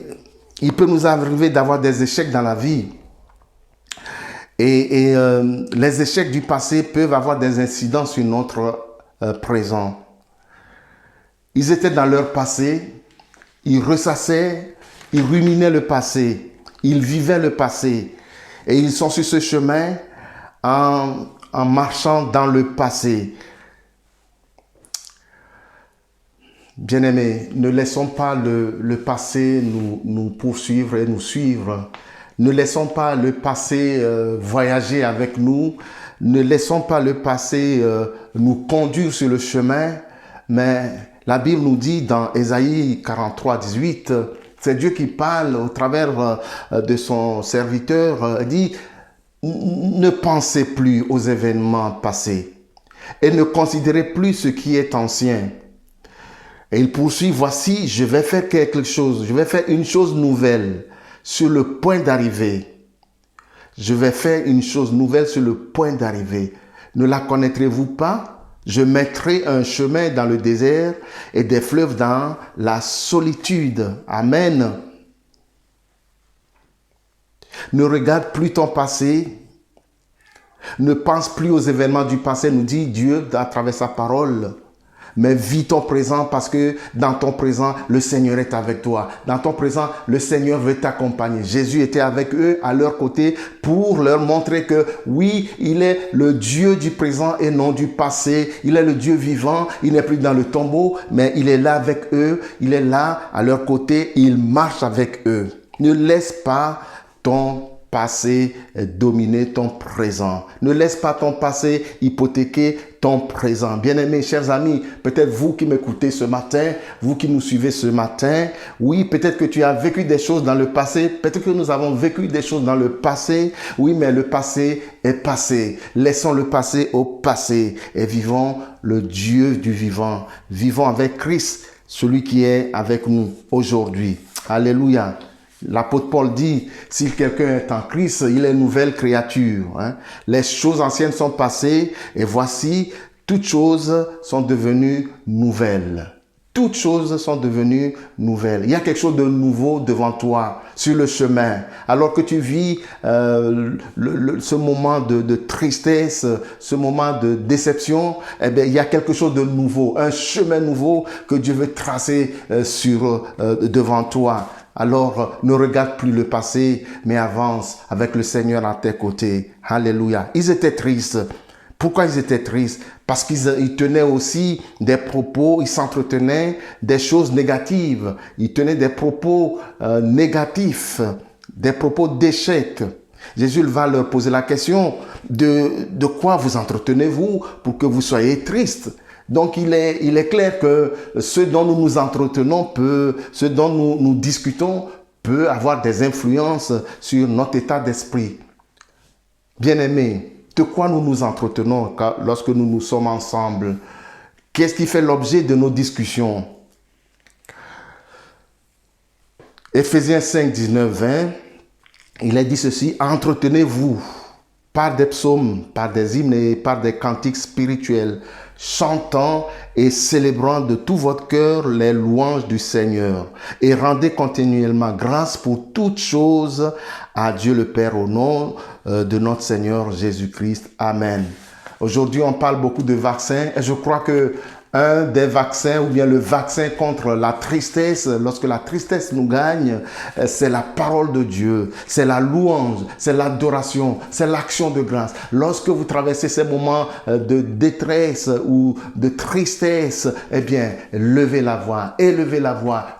il peut nous arriver d'avoir des échecs dans la vie. Et les échecs du passé peuvent avoir des incidences sur notre présent. Ils étaient dans leur passé, ils ressassaient, ils ruminaient le passé, ils vivaient le passé. Et ils sont sur ce chemin en marchant dans le passé. Bien-aimés, ne laissons pas le passé nous poursuivre et nous suivre. Ne laissons pas le passé voyager avec nous. Ne laissons pas le passé nous conduire sur le chemin. Mais la Bible nous dit dans Ésaïe 43, 18, c'est Dieu qui parle au travers de son serviteur, dit « Ne pensez plus aux événements passés et ne considérez plus ce qui est ancien. » Et il poursuit, « Voici, je vais faire quelque chose, je vais faire une chose nouvelle sur le point d'arriver. Je vais faire une chose nouvelle sur le point d'arriver. Ne la connaîtrez-vous pas? Je mettrai un chemin dans le désert et des fleuves dans la solitude. » Amen. Ne regarde plus ton passé. Ne pense plus aux événements du passé, nous dit Dieu à travers sa parole. Mais vis ton présent parce que dans ton présent, le Seigneur est avec toi. Dans ton présent, le Seigneur veut t'accompagner. Jésus était avec eux, à leur côté, pour leur montrer que oui, il est le Dieu du présent et non du passé. Il est le Dieu vivant. Il n'est plus dans le tombeau, mais il est là avec eux. Il est là, à leur côté. Il marche avec eux. Ne laisse pas ton passé dominer ton présent. Ne laisse pas ton passé hypothéquer ton présent. Bien-aimés, chers amis, peut-être vous qui m'écoutez ce matin, vous qui nous suivez ce matin, oui, peut-être que tu as vécu des choses dans le passé, peut-être que nous avons vécu des choses dans le passé, oui, mais le passé est passé. Laissons le passé au passé et vivons le Dieu du vivant. Vivons avec Christ, celui qui est avec nous aujourd'hui. Alléluia. L'apôtre Paul dit, si quelqu'un est en Christ, il est une nouvelle créature. Hein. Les choses anciennes sont passées et voici, toutes choses sont devenues nouvelles. Toutes choses sont devenues nouvelles. Il y a quelque chose de nouveau devant toi sur le chemin. Alors que tu vis ce moment de tristesse, ce moment de déception, eh bien, il y a quelque chose de nouveau, un chemin nouveau que Dieu veut tracer devant toi. alors ne regarde plus le passé, mais avance avec le Seigneur à tes côtés. Alléluia. Ils étaient tristes. Pourquoi ils étaient tristes? Parce qu'ils tenaient aussi des propos, ils s'entretenaient des choses négatives. Ils tenaient des propos négatifs, des propos d'échec. Jésus va leur poser la question de quoi vous entretenez-vous pour que vous soyez tristes. Donc il est clair que ce dont nous nous entretenons ce dont nous discutons peut avoir des influences sur notre état d'esprit. Bien-aimés, de quoi nous nous entretenons lorsque nous nous sommes ensemble? Qu'est-ce qui fait l'objet de nos discussions? Éphésiens 5, 19, 20, il est dit ceci: entretenez-vous par des psaumes, par des hymnes et par des cantiques spirituels, chantant et célébrant de tout votre cœur les louanges du Seigneur, et rendez continuellement grâce pour toutes choses à Dieu le Père au nom de notre Seigneur Jésus-Christ. Amen. Aujourd'hui, on parle beaucoup de vaccins et je crois que un des vaccins, ou bien le vaccin contre la tristesse, lorsque la tristesse nous gagne, c'est la parole de Dieu, c'est la louange, c'est l'adoration, c'est l'action de grâce. Lorsque vous traversez ces moments de détresse ou de tristesse, eh bien, élevez la voix,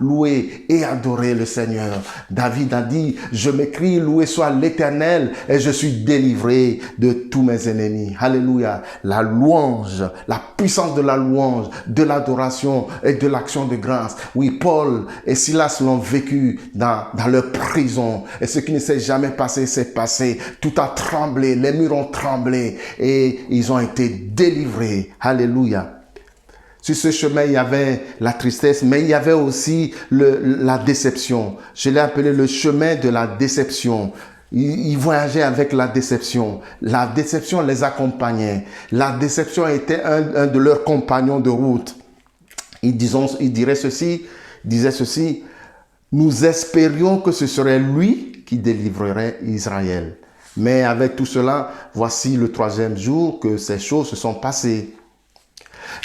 louez et adorez le Seigneur. David a dit: je m'écrie, loué soit l'Éternel, et je suis délivré de tous mes ennemis. Alléluia. La louange, la puissance de la louange, de l'adoration et de l'action de grâce. Oui, Paul et Silas l'ont vécu dans leur prison. Et ce qui ne s'est jamais passé, s'est passé. Tout a tremblé, les murs ont tremblé et ils ont été délivrés. Alléluia. Sur ce chemin, il y avait la tristesse, mais il y avait aussi la déception. Je l'ai appelé le chemin de la déception. Ils voyageaient avec la déception. La déception les accompagnait. La déception était un de leurs compagnons de route. Ils disaient ceci: nous espérions que ce serait lui qui délivrerait Israël. Mais avec tout cela, voici le 3e jour que ces choses se sont passées.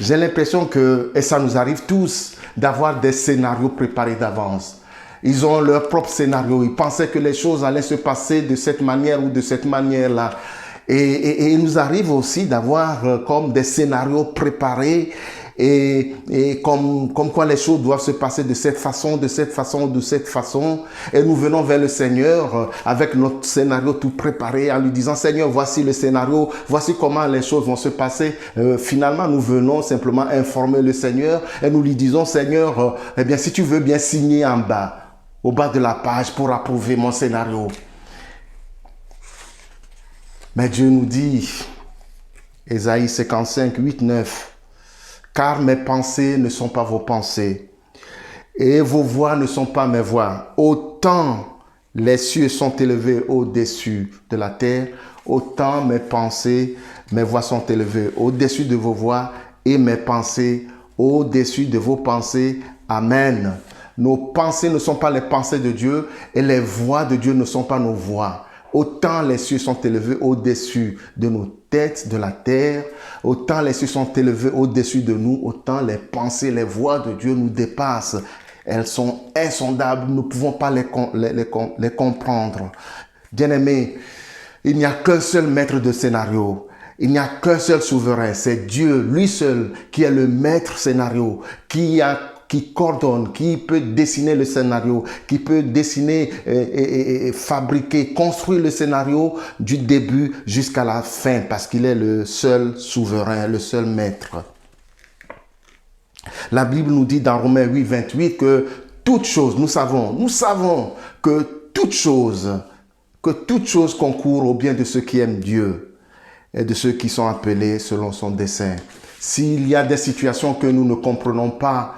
J'ai l'impression que, et ça nous arrive tous, d'avoir des scénarios préparés d'avance. Ils ont leur propre scénario. Ils pensaient que les choses allaient se passer de cette manière ou de cette manière-là. Et il nous arrive aussi d'avoir comme des scénarios préparés et comme quoi les choses doivent se passer de cette façon, de cette façon, de cette façon. Et nous venons vers le Seigneur avec notre scénario tout préparé en lui disant: Seigneur, voici le scénario, voici comment les choses vont se passer. Finalement, nous venons simplement informer le Seigneur et nous lui disons: Seigneur, eh bien, si tu veux bien signer en bas, au bas de la page pour approuver mon scénario. Mais Dieu nous dit, Ésaïe 55, 8, 9, car mes pensées ne sont pas vos pensées, et vos voix ne sont pas mes voix. Autant les cieux sont élevés au-dessus de la terre, autant mes pensées, mes voix sont élevées au-dessus de vos voix, et mes pensées au-dessus de vos pensées. Amen. Nos pensées ne sont pas les pensées de Dieu et les voix de Dieu ne sont pas nos voix. Autant les cieux sont élevés au-dessus de nos têtes, de la terre, autant les cieux sont élevés au-dessus de nous, autant les pensées, les voix de Dieu nous dépassent. Elles sont insondables, nous ne pouvons pas les comprendre. Bien-aimés, il n'y a qu'un seul maître de scénario. Il n'y a qu'un seul souverain, c'est Dieu, lui seul, qui est le maître scénario, qui coordonne, qui peut dessiner le scénario, qui peut dessiner et fabriquer, construire le scénario du début jusqu'à la fin, parce qu'il est le seul souverain, le seul maître. La Bible nous dit dans Romains 8, 28 que toute chose, nous savons que toute chose concourt au bien de ceux qui aiment Dieu et de ceux qui sont appelés selon son dessein. S'il y a des situations que nous ne comprenons pas,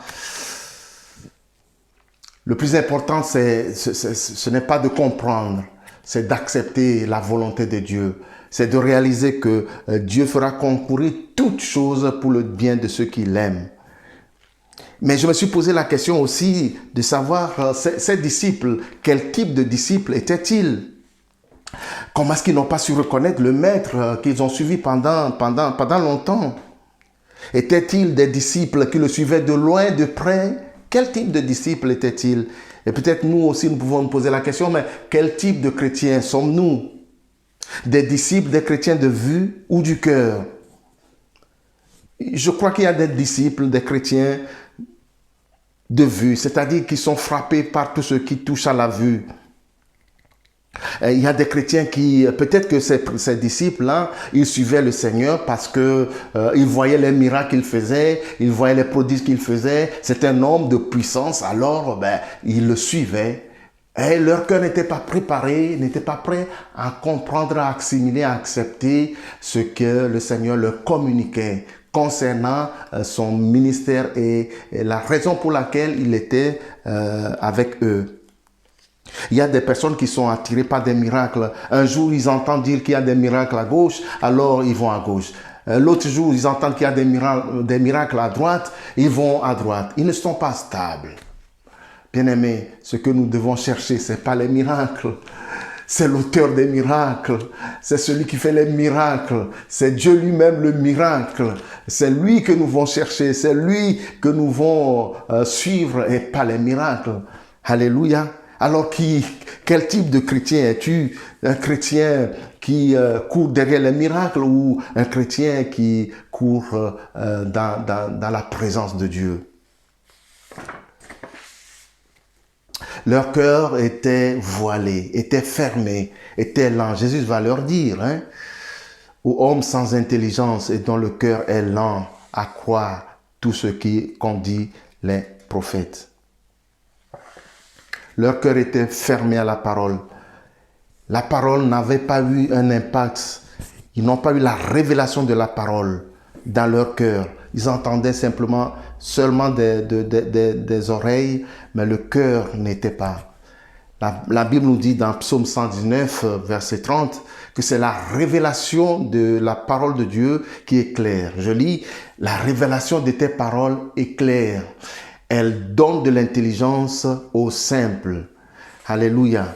le plus important, ce n'est pas de comprendre, c'est d'accepter la volonté de Dieu. C'est de réaliser que Dieu fera concourir toutes choses pour le bien de ceux qui l'aiment. Mais je me suis posé la question aussi de savoir, ces disciples, quel type de disciples étaient-ils? Comment est-ce qu'ils n'ont pas su reconnaître le maître qu'ils ont suivi pendant longtemps? Étaient-ils des disciples qui le suivaient de loin, de près, Quel type de disciples était-il? Et peut-être nous aussi, nous pouvons nous poser la question, mais quel type de chrétiens sommes-nous? Des disciples, des chrétiens de vue ou du cœur? Je crois qu'il y a des disciples, des chrétiens de vue, c'est-à-dire qui sont frappés par tout ce qui touche à la vue. Il y a des chrétiens qui, peut-être que ces disciples-là, ils suivaient le Seigneur parce que ils voyaient les miracles qu'il faisait, ils voyaient les prodiges qu'il faisait. C'est un homme de puissance, alors ils le suivaient. Et leur cœur n'était pas préparé, n'était pas prêt à comprendre, à assimiler, à accepter ce que le Seigneur leur communiquait concernant son ministère et la raison pour laquelle il était avec eux. Il y a des personnes qui sont attirées par des miracles. Un jour, ils entendent dire qu'il y a des miracles à gauche, alors ils vont à gauche. L'autre jour, ils entendent qu'il y a des miracles à droite, ils vont à droite. Ils ne sont pas stables. Bien-aimés, ce que nous devons chercher, ce n'est pas les miracles. C'est l'auteur des miracles. C'est celui qui fait les miracles. C'est Dieu lui-même le miracle. C'est lui que nous devons chercher. C'est lui que nous devons suivre et pas les miracles. Alléluia. Alors, quel type de chrétien es-tu? Un chrétien qui court derrière les miracles ou un chrétien qui court dans la présence de Dieu? Leur cœur était voilé, était fermé, était lent. Jésus va leur dire, aux hommes sans intelligence et dont le cœur est lent à croire tout ce qu'ont dit les prophètes. Leur cœur était fermé à la parole. La parole n'avait pas eu un impact. Ils n'ont pas eu la révélation de la parole dans leur cœur. Ils entendaient seulement des oreilles, mais le cœur n'était pas. La Bible nous dit dans Psaume 119, verset 30, que c'est la révélation de la parole de Dieu qui est claire. Je lis, la révélation de tes paroles est claire. Elle donne de l'intelligence aux simples. Alléluia.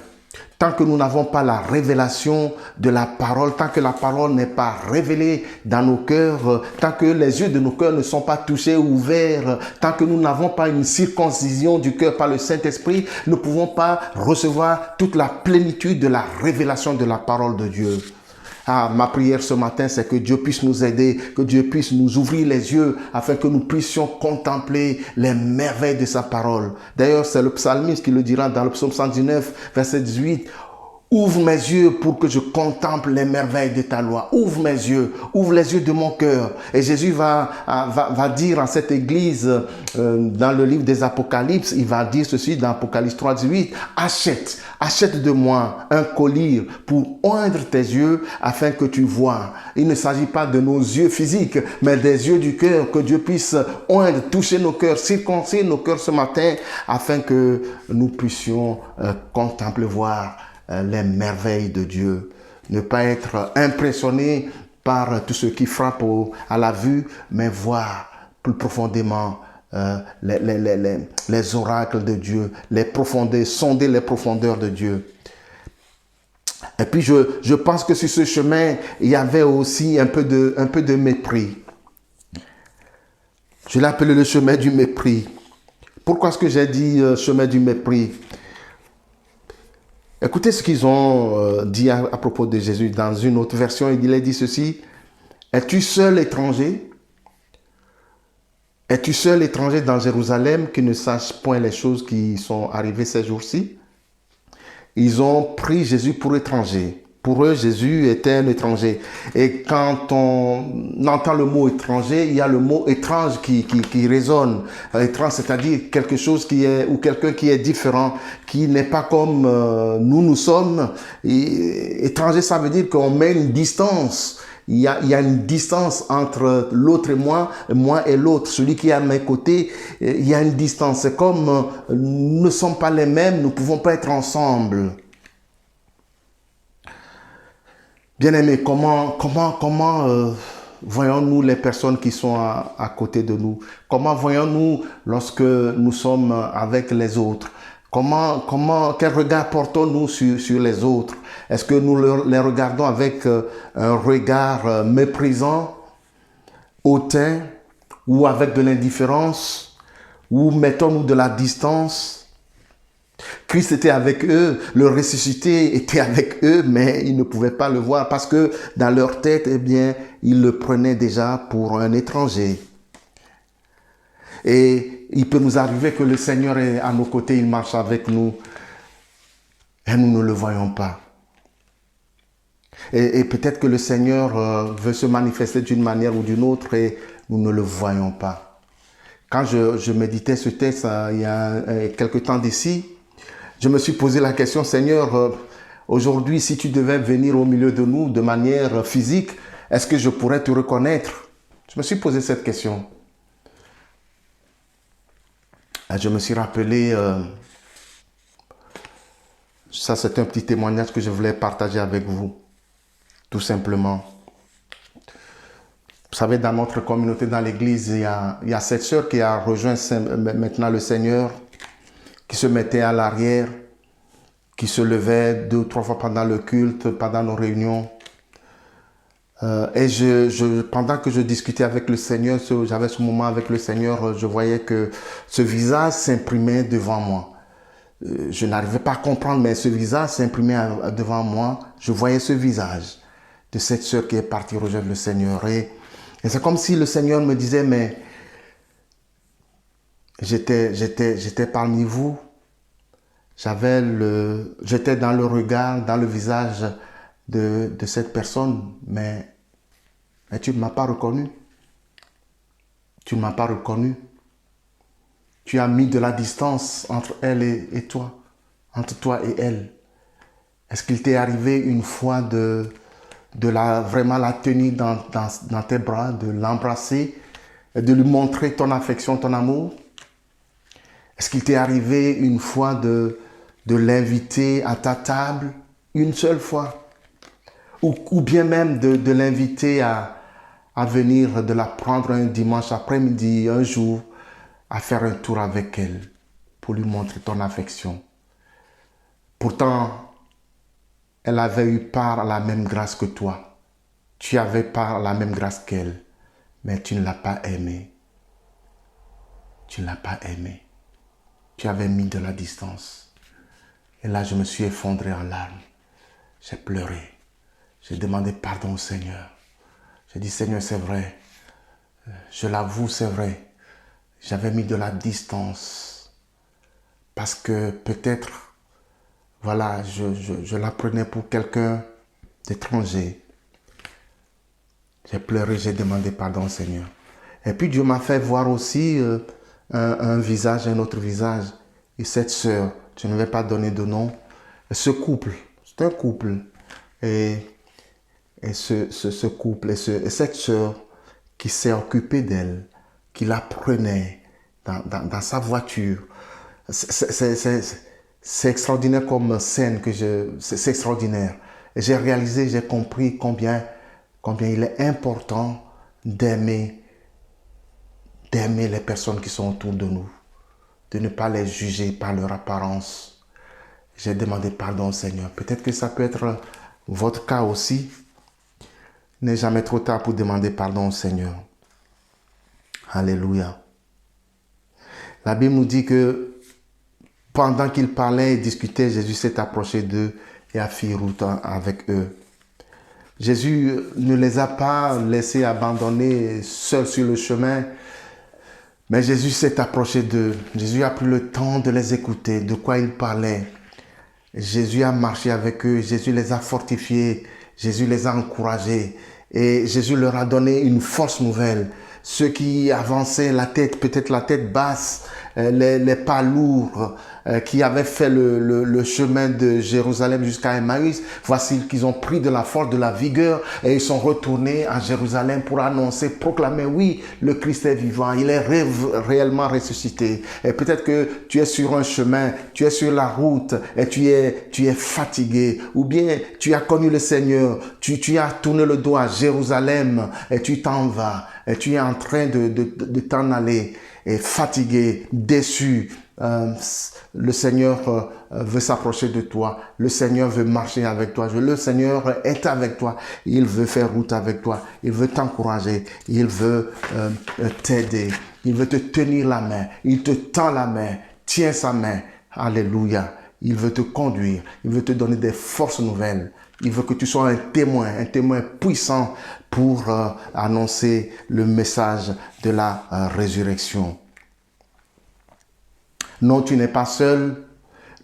Tant que nous n'avons pas la révélation de la parole, tant que la parole n'est pas révélée dans nos cœurs, tant que les yeux de nos cœurs ne sont pas touchés, ouverts, tant que nous n'avons pas une circoncision du cœur par le Saint-Esprit, nous ne pouvons pas recevoir toute la plénitude de la révélation de la parole de Dieu. Ma prière ce matin, c'est que Dieu puisse nous aider, que Dieu puisse nous ouvrir les yeux afin que nous puissions contempler les merveilles de sa parole. D'ailleurs, c'est le psalmiste qui le dira dans le psaume 119, verset 18. Ouvre mes yeux pour que je contemple les merveilles de ta loi. Ouvre mes yeux, ouvre les yeux de mon cœur. Et Jésus va dire à cette église, dans le livre des Apocalypses, il va dire ceci dans Apocalypse 3, 18, achète de moi un collier pour oindre tes yeux afin que tu vois. Il ne s'agit pas de nos yeux physiques, mais des yeux du cœur, que Dieu puisse oindre, toucher nos cœurs, circoncire nos cœurs ce matin afin que nous puissions contempler, voir les merveilles de Dieu. Ne pas être impressionné par tout ce qui frappe à la vue, mais voir plus profondément les oracles de Dieu, les profondeurs, sonder les profondeurs de Dieu. Et puis je pense que sur ce chemin, il y avait aussi un peu de mépris. Je l'ai appelé le chemin du mépris. Pourquoi est-ce que j'ai dit chemin du mépris? Écoutez ce qu'ils ont dit à propos de Jésus. Dans une autre version, il a dit ceci. Es-tu seul étranger? Es-tu seul étranger dans Jérusalem qui ne sache point les choses qui sont arrivées ces jours-ci? Ils ont pris Jésus pour étranger. Pour eux, Jésus était un étranger. Et quand on entend le mot étranger, il y a le mot étrange qui résonne. Étrange, c'est-à-dire quelque chose qui est, ou quelqu'un qui est différent, qui n'est pas comme nous sommes. Et étranger, ça veut dire qu'on met une distance. Il y a une distance entre l'autre et moi et l'autre. Celui qui est à mes côtés, il y a une distance. C'est comme nous ne sommes pas les mêmes, nous ne pouvons pas être ensemble. Bien-aimés, comment voyons-nous les personnes qui sont à côté de nous? Comment voyons-nous lorsque nous sommes avec les autres? Quel regard portons-nous sur les autres? Est-ce que nous les regardons avec un regard méprisant, hautain, ou avec de l'indifférence, Ou mettons-nous de la distance? Christ était avec eux, le ressuscité était avec eux, mais ils ne pouvaient pas le voir parce que dans leur tête, eh bien, ils le prenaient déjà pour un étranger. Et il peut nous arriver que le Seigneur est à nos côtés, il marche avec nous et nous ne le voyons pas. Et peut-être que le Seigneur veut se manifester d'une manière ou d'une autre et nous ne le voyons pas. Quand je méditais ce texte il y a quelque temps d'ici, je me suis posé la question, Seigneur, aujourd'hui, si tu devais venir au milieu de nous de manière physique, est-ce que je pourrais te reconnaître? Je me suis posé cette question. Je me suis rappelé, ça c'est un petit témoignage que je voulais partager avec vous, tout simplement. Vous savez, dans notre communauté, dans l'église, il y a cette sœur qui a rejoint maintenant le Seigneur, qui se mettait à l'arrière, qui se levait 2 ou 3 fois pendant le culte, pendant nos réunions. Et pendant que je discutais avec le Seigneur, j'avais ce moment avec le Seigneur, je voyais que ce visage s'imprimait devant moi. Je n'arrivais pas à comprendre, mais ce visage s'imprimait devant moi. Je voyais ce visage de cette sœur qui est partie rejoindre le Seigneur. Et c'est comme si le Seigneur me disait, mais j'étais parmi vous. J'étais dans le regard, dans le visage de cette personne, mais tu ne m'as pas reconnu. Tu ne m'as pas reconnu. Tu as mis de la distance entre elle et toi, entre toi et elle. Est-ce qu'il t'est arrivé une fois vraiment la tenir dans tes bras, de l'embrasser, et de lui montrer ton affection, ton amour? Est-ce qu'il t'est arrivé une fois de l'inviter à ta table, une seule fois? Ou bien même de l'inviter à venir, de la prendre un dimanche après-midi, un jour, à faire un tour avec elle, pour lui montrer ton affection. Pourtant, elle avait eu part à la même grâce que toi. Tu avais part à la même grâce qu'elle, mais tu ne l'as pas aimée. Tu ne l'as pas aimée. Tu avais mis de la distance. Et là, je me suis effondré en larmes. J'ai pleuré. J'ai demandé pardon au Seigneur. J'ai dit, Seigneur, c'est vrai. Je l'avoue, c'est vrai. J'avais mis de la distance. Parce que peut-être, voilà, je la prenais pour quelqu'un d'étranger. J'ai pleuré, j'ai demandé pardon au Seigneur. Et puis Dieu m'a fait voir aussi un visage, un autre visage. Et cette sœur, je ne vais pas donner de nom, ce couple, c'est un couple. Et ce couple, et cette sœur qui s'est occupée d'elle, qui la prenait dans sa voiture. C'est extraordinaire comme scène, c'est extraordinaire. Et j'ai réalisé, j'ai compris combien il est important d'aimer les personnes qui sont autour de nous, de ne pas les juger par leur apparence. J'ai demandé pardon au Seigneur. Peut-être que ça peut être votre cas aussi. Il n'est jamais trop tard pour demander pardon au Seigneur. Alléluia. La Bible nous dit que pendant qu'ils parlaient et discutaient, Jésus s'est approché d'eux et a fait route avec eux. Jésus ne les a pas laissés abandonner seuls sur le chemin, mais Jésus s'est approché d'eux. Jésus a pris le temps de les écouter, de quoi ils parlaient. Jésus a marché avec eux, Jésus les a fortifiés, Jésus les a encouragés et Jésus leur a donné une force nouvelle. Ceux qui avançaient la tête, peut-être la tête basse, les pas lourds, qui avaient fait le chemin de Jérusalem jusqu'à Emmaüs, voici qu'ils ont pris de la force, de la vigueur et ils sont retournés à Jérusalem pour annoncer, proclamer, oui, le Christ est vivant, il est réellement ressuscité. Et peut-être que tu es sur un chemin, tu es sur la route et tu es fatigué, ou bien tu as connu le Seigneur, tu as tourné le dos à Jérusalem et tu t'en vas et tu es en train de t'en aller. est fatigué, déçu, le Seigneur veut s'approcher de toi. Le Seigneur veut marcher avec toi. Le Seigneur est avec toi. Il veut faire route avec toi. Il veut t'encourager. Il veut t'aider. Il veut te tenir la main. Il te tend la main. Tiens sa main. Alléluia. Il veut te conduire. Il veut te donner des forces nouvelles. Il veut que tu sois un témoin puissant pour annoncer le message de la résurrection. Non, tu n'es pas seul.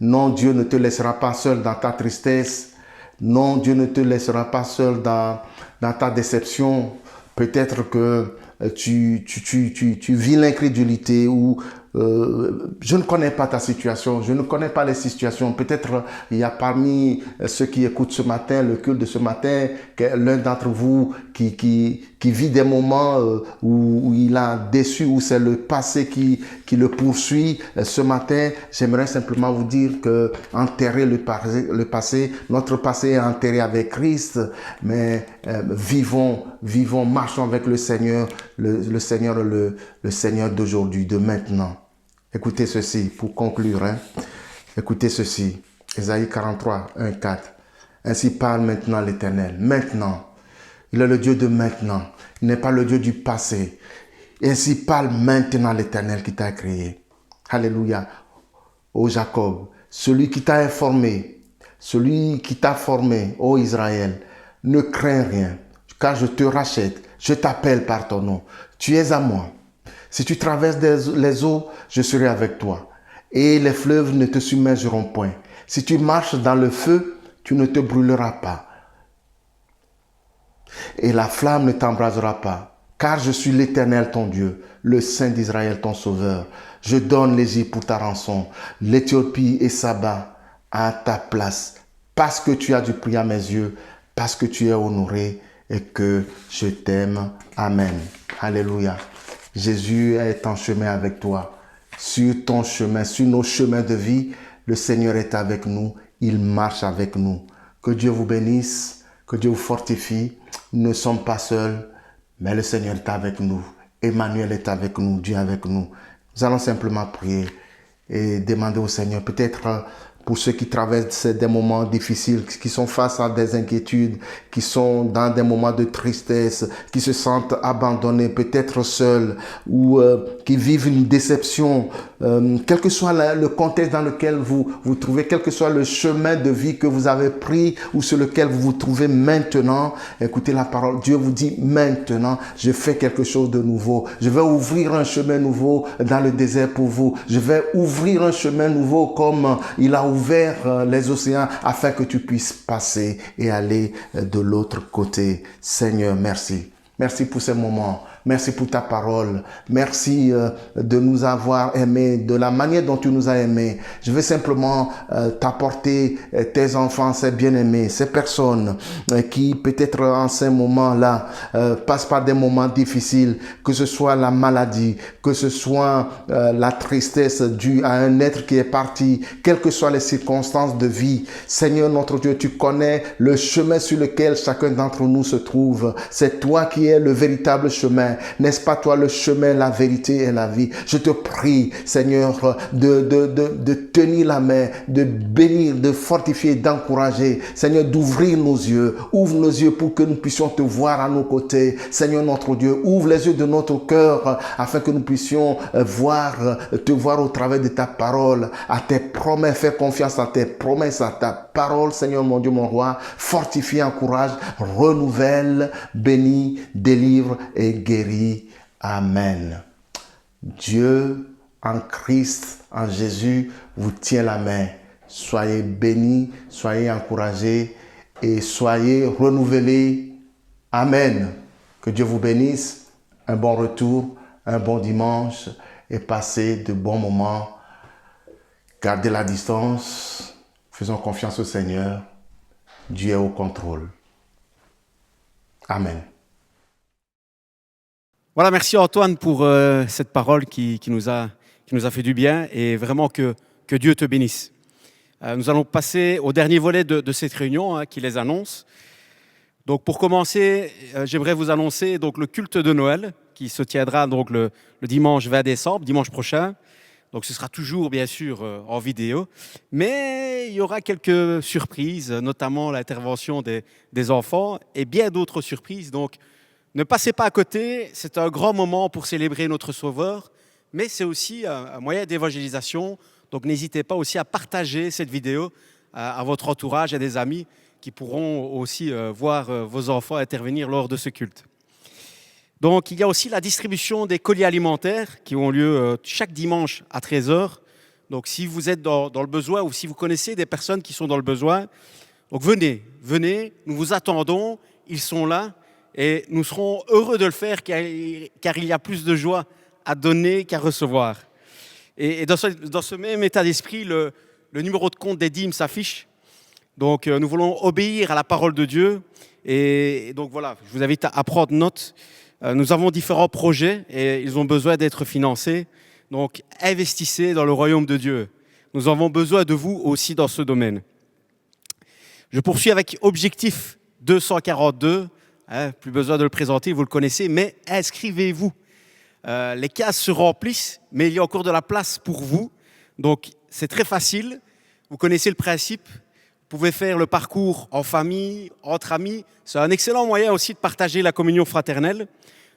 Non, Dieu ne te laissera pas seul dans ta tristesse. Non, Dieu ne te laissera pas seul dans ta déception. Peut-être que tu vis l'incrédulité ou je ne connais pas ta situation, je ne connais pas les situations. Peut-être il y a parmi ceux qui écoutent ce matin, le culte de ce matin, l'un d'entre vous qui vit des moments où il a déçu, où c'est le passé qui le poursuit. Ce matin, j'aimerais simplement vous dire que enterrer le passé, notre passé est enterré avec Christ, mais vivons, marchons avec le Seigneur, le Seigneur d'aujourd'hui, de maintenant. Écoutez ceci pour conclure. Écoutez ceci. Ésaïe 43, 1, 4. Ainsi parle maintenant l'Éternel. Maintenant. Il est le Dieu de maintenant. Il n'est pas le Dieu du passé. Ainsi parle maintenant l'Éternel qui t'a créé. Alléluia. Ô Jacob, celui qui t'a informé, celui qui t'a formé, ô Israël, ne crains rien, car je te rachète. Je t'appelle par ton nom. Tu es à moi. Si tu traverses les eaux, je serai avec toi. Et les fleuves ne te submergeront point. Si tu marches dans le feu, tu ne te brûleras pas. Et la flamme ne t'embrasera pas. Car je suis l'Éternel ton Dieu, le Saint d'Israël ton Sauveur. Je donne l'Égypte pour ta rançon, l'Éthiopie et Saba à ta place. Parce que tu as du prix à mes yeux, parce que tu es honoré et que je t'aime. Amen. Alléluia. Jésus est en chemin avec toi. Sur ton chemin, sur nos chemins de vie, le Seigneur est avec nous. Il marche avec nous. Que Dieu vous bénisse, que Dieu vous fortifie. Nous ne sommes pas seuls, mais le Seigneur est avec nous. Emmanuel est avec nous, Dieu est avec nous. Nous allons simplement prier et demander au Seigneur, peut-être pour ceux qui traversent des moments difficiles, qui sont face à des inquiétudes, qui sont dans des moments de tristesse, qui se sentent abandonnés, peut-être seuls, ou qui vivent une déception, quel que soit le contexte dans lequel vous vous trouvez, quel que soit le chemin de vie que vous avez pris ou sur lequel vous vous trouvez maintenant, écoutez la parole. Dieu vous dit maintenant, je fais quelque chose de nouveau. Je vais ouvrir un chemin nouveau dans le désert pour vous. Je vais ouvrir un chemin nouveau comme il a ouvert les océans afin que tu puisses passer et aller de l'autre côté. Seigneur, merci. Merci pour ces moments. Merci pour ta parole. Merci de nous avoir aimés, de la manière dont tu nous as aimés. Je veux simplement t'apporter tes enfants, ces bien-aimés, ces personnes qui peut-être en ces moments-là passent par des moments difficiles, que ce soit la maladie, que ce soit la tristesse due à un être qui est parti, quelles que soient les circonstances de vie. Seigneur notre Dieu, tu connais le chemin sur lequel chacun d'entre nous se trouve. C'est toi qui es le véritable chemin. N'est-ce pas toi le chemin, la vérité et la vie? Je te prie, Seigneur, de tenir la main, de bénir, de fortifier, d'encourager. Seigneur, d'ouvrir nos yeux. Ouvre nos yeux pour que nous puissions te voir à nos côtés. Seigneur notre Dieu, ouvre les yeux de notre cœur afin que nous puissions te voir au travers de ta parole, à tes promesses, faire confiance à tes promesses, à ta parole, Seigneur mon Dieu, mon roi. Fortifie, encourage, renouvelle, bénis, délivre et guéris. Amen. Dieu en Christ, en Jésus, vous tient la main. Soyez bénis, soyez encouragés et soyez renouvelés. Amen. Que Dieu vous bénisse. Un bon retour, un bon dimanche et passez de bons moments. Gardez la distance. Faisons confiance au Seigneur. Dieu est au contrôle. Amen. Voilà, merci Antoine pour cette parole qui nous a fait du bien et vraiment que Dieu te bénisse. Nous allons passer au dernier volet de cette réunion qui les annonce. Donc pour commencer, j'aimerais vous annoncer donc, le culte de Noël qui se tiendra donc le dimanche 20 décembre, dimanche prochain. Donc ce sera toujours bien sûr en vidéo, mais il y aura quelques surprises, notamment l'intervention des enfants et bien d'autres surprises. Donc ne passez pas à côté, c'est un grand moment pour célébrer notre Sauveur, mais c'est aussi un moyen d'évangélisation. Donc n'hésitez pas aussi à partager cette vidéo à votre entourage, à des amis qui pourront aussi voir vos enfants intervenir lors de ce culte. Donc il y a aussi la distribution des colis alimentaires qui ont lieu chaque dimanche à 13h. Donc si vous êtes dans le besoin ou si vous connaissez des personnes qui sont dans le besoin, donc venez, nous vous attendons, ils sont là et nous serons heureux de le faire car il y a plus de joie à donner qu'à recevoir. Et dans ce même état d'esprit, le numéro de compte des dîmes s'affiche. Donc nous voulons obéir à la parole de Dieu et donc voilà, je vous invite à prendre note. Nous avons différents projets et ils ont besoin d'être financés. Donc, investissez dans le royaume de Dieu. Nous avons besoin de vous aussi dans ce domaine. Je poursuis avec objectif 242. Plus besoin de le présenter, vous le connaissez, mais inscrivez-vous. Les cases se remplissent, mais il y a encore de la place pour vous. Donc, c'est très facile. Vous connaissez le principe. Vous pouvez faire le parcours en famille, entre amis. C'est un excellent moyen aussi de partager la communion fraternelle.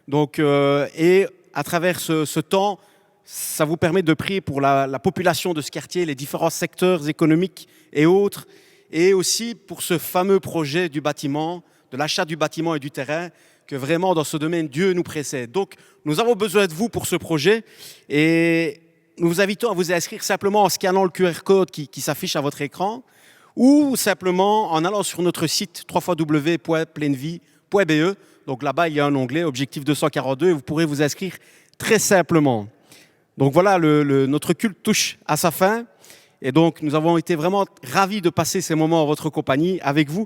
Donc, et à travers ce temps, ça vous permet de prier pour la population de ce quartier, les différents secteurs économiques et autres, et aussi pour ce fameux projet du bâtiment, de l'achat du bâtiment et du terrain, que vraiment dans ce domaine, Dieu nous précède. Donc, nous avons besoin de vous pour ce projet et nous vous invitons à vous inscrire simplement en scannant le QR code qui s'affiche à votre écran ou simplement en allant sur notre site www.plainevie.be. Donc là-bas, il y a un onglet Objectif 242 et vous pourrez vous inscrire très simplement. Donc voilà, notre culte touche à sa fin. Et donc, nous avons été vraiment ravis de passer ces moments en votre compagnie avec vous.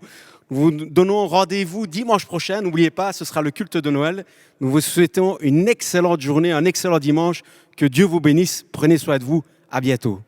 Nous vous donnons rendez-vous dimanche prochain. N'oubliez pas, ce sera le culte de Noël. Nous vous souhaitons une excellente journée, un excellent dimanche. Que Dieu vous bénisse. Prenez soin de vous. À bientôt.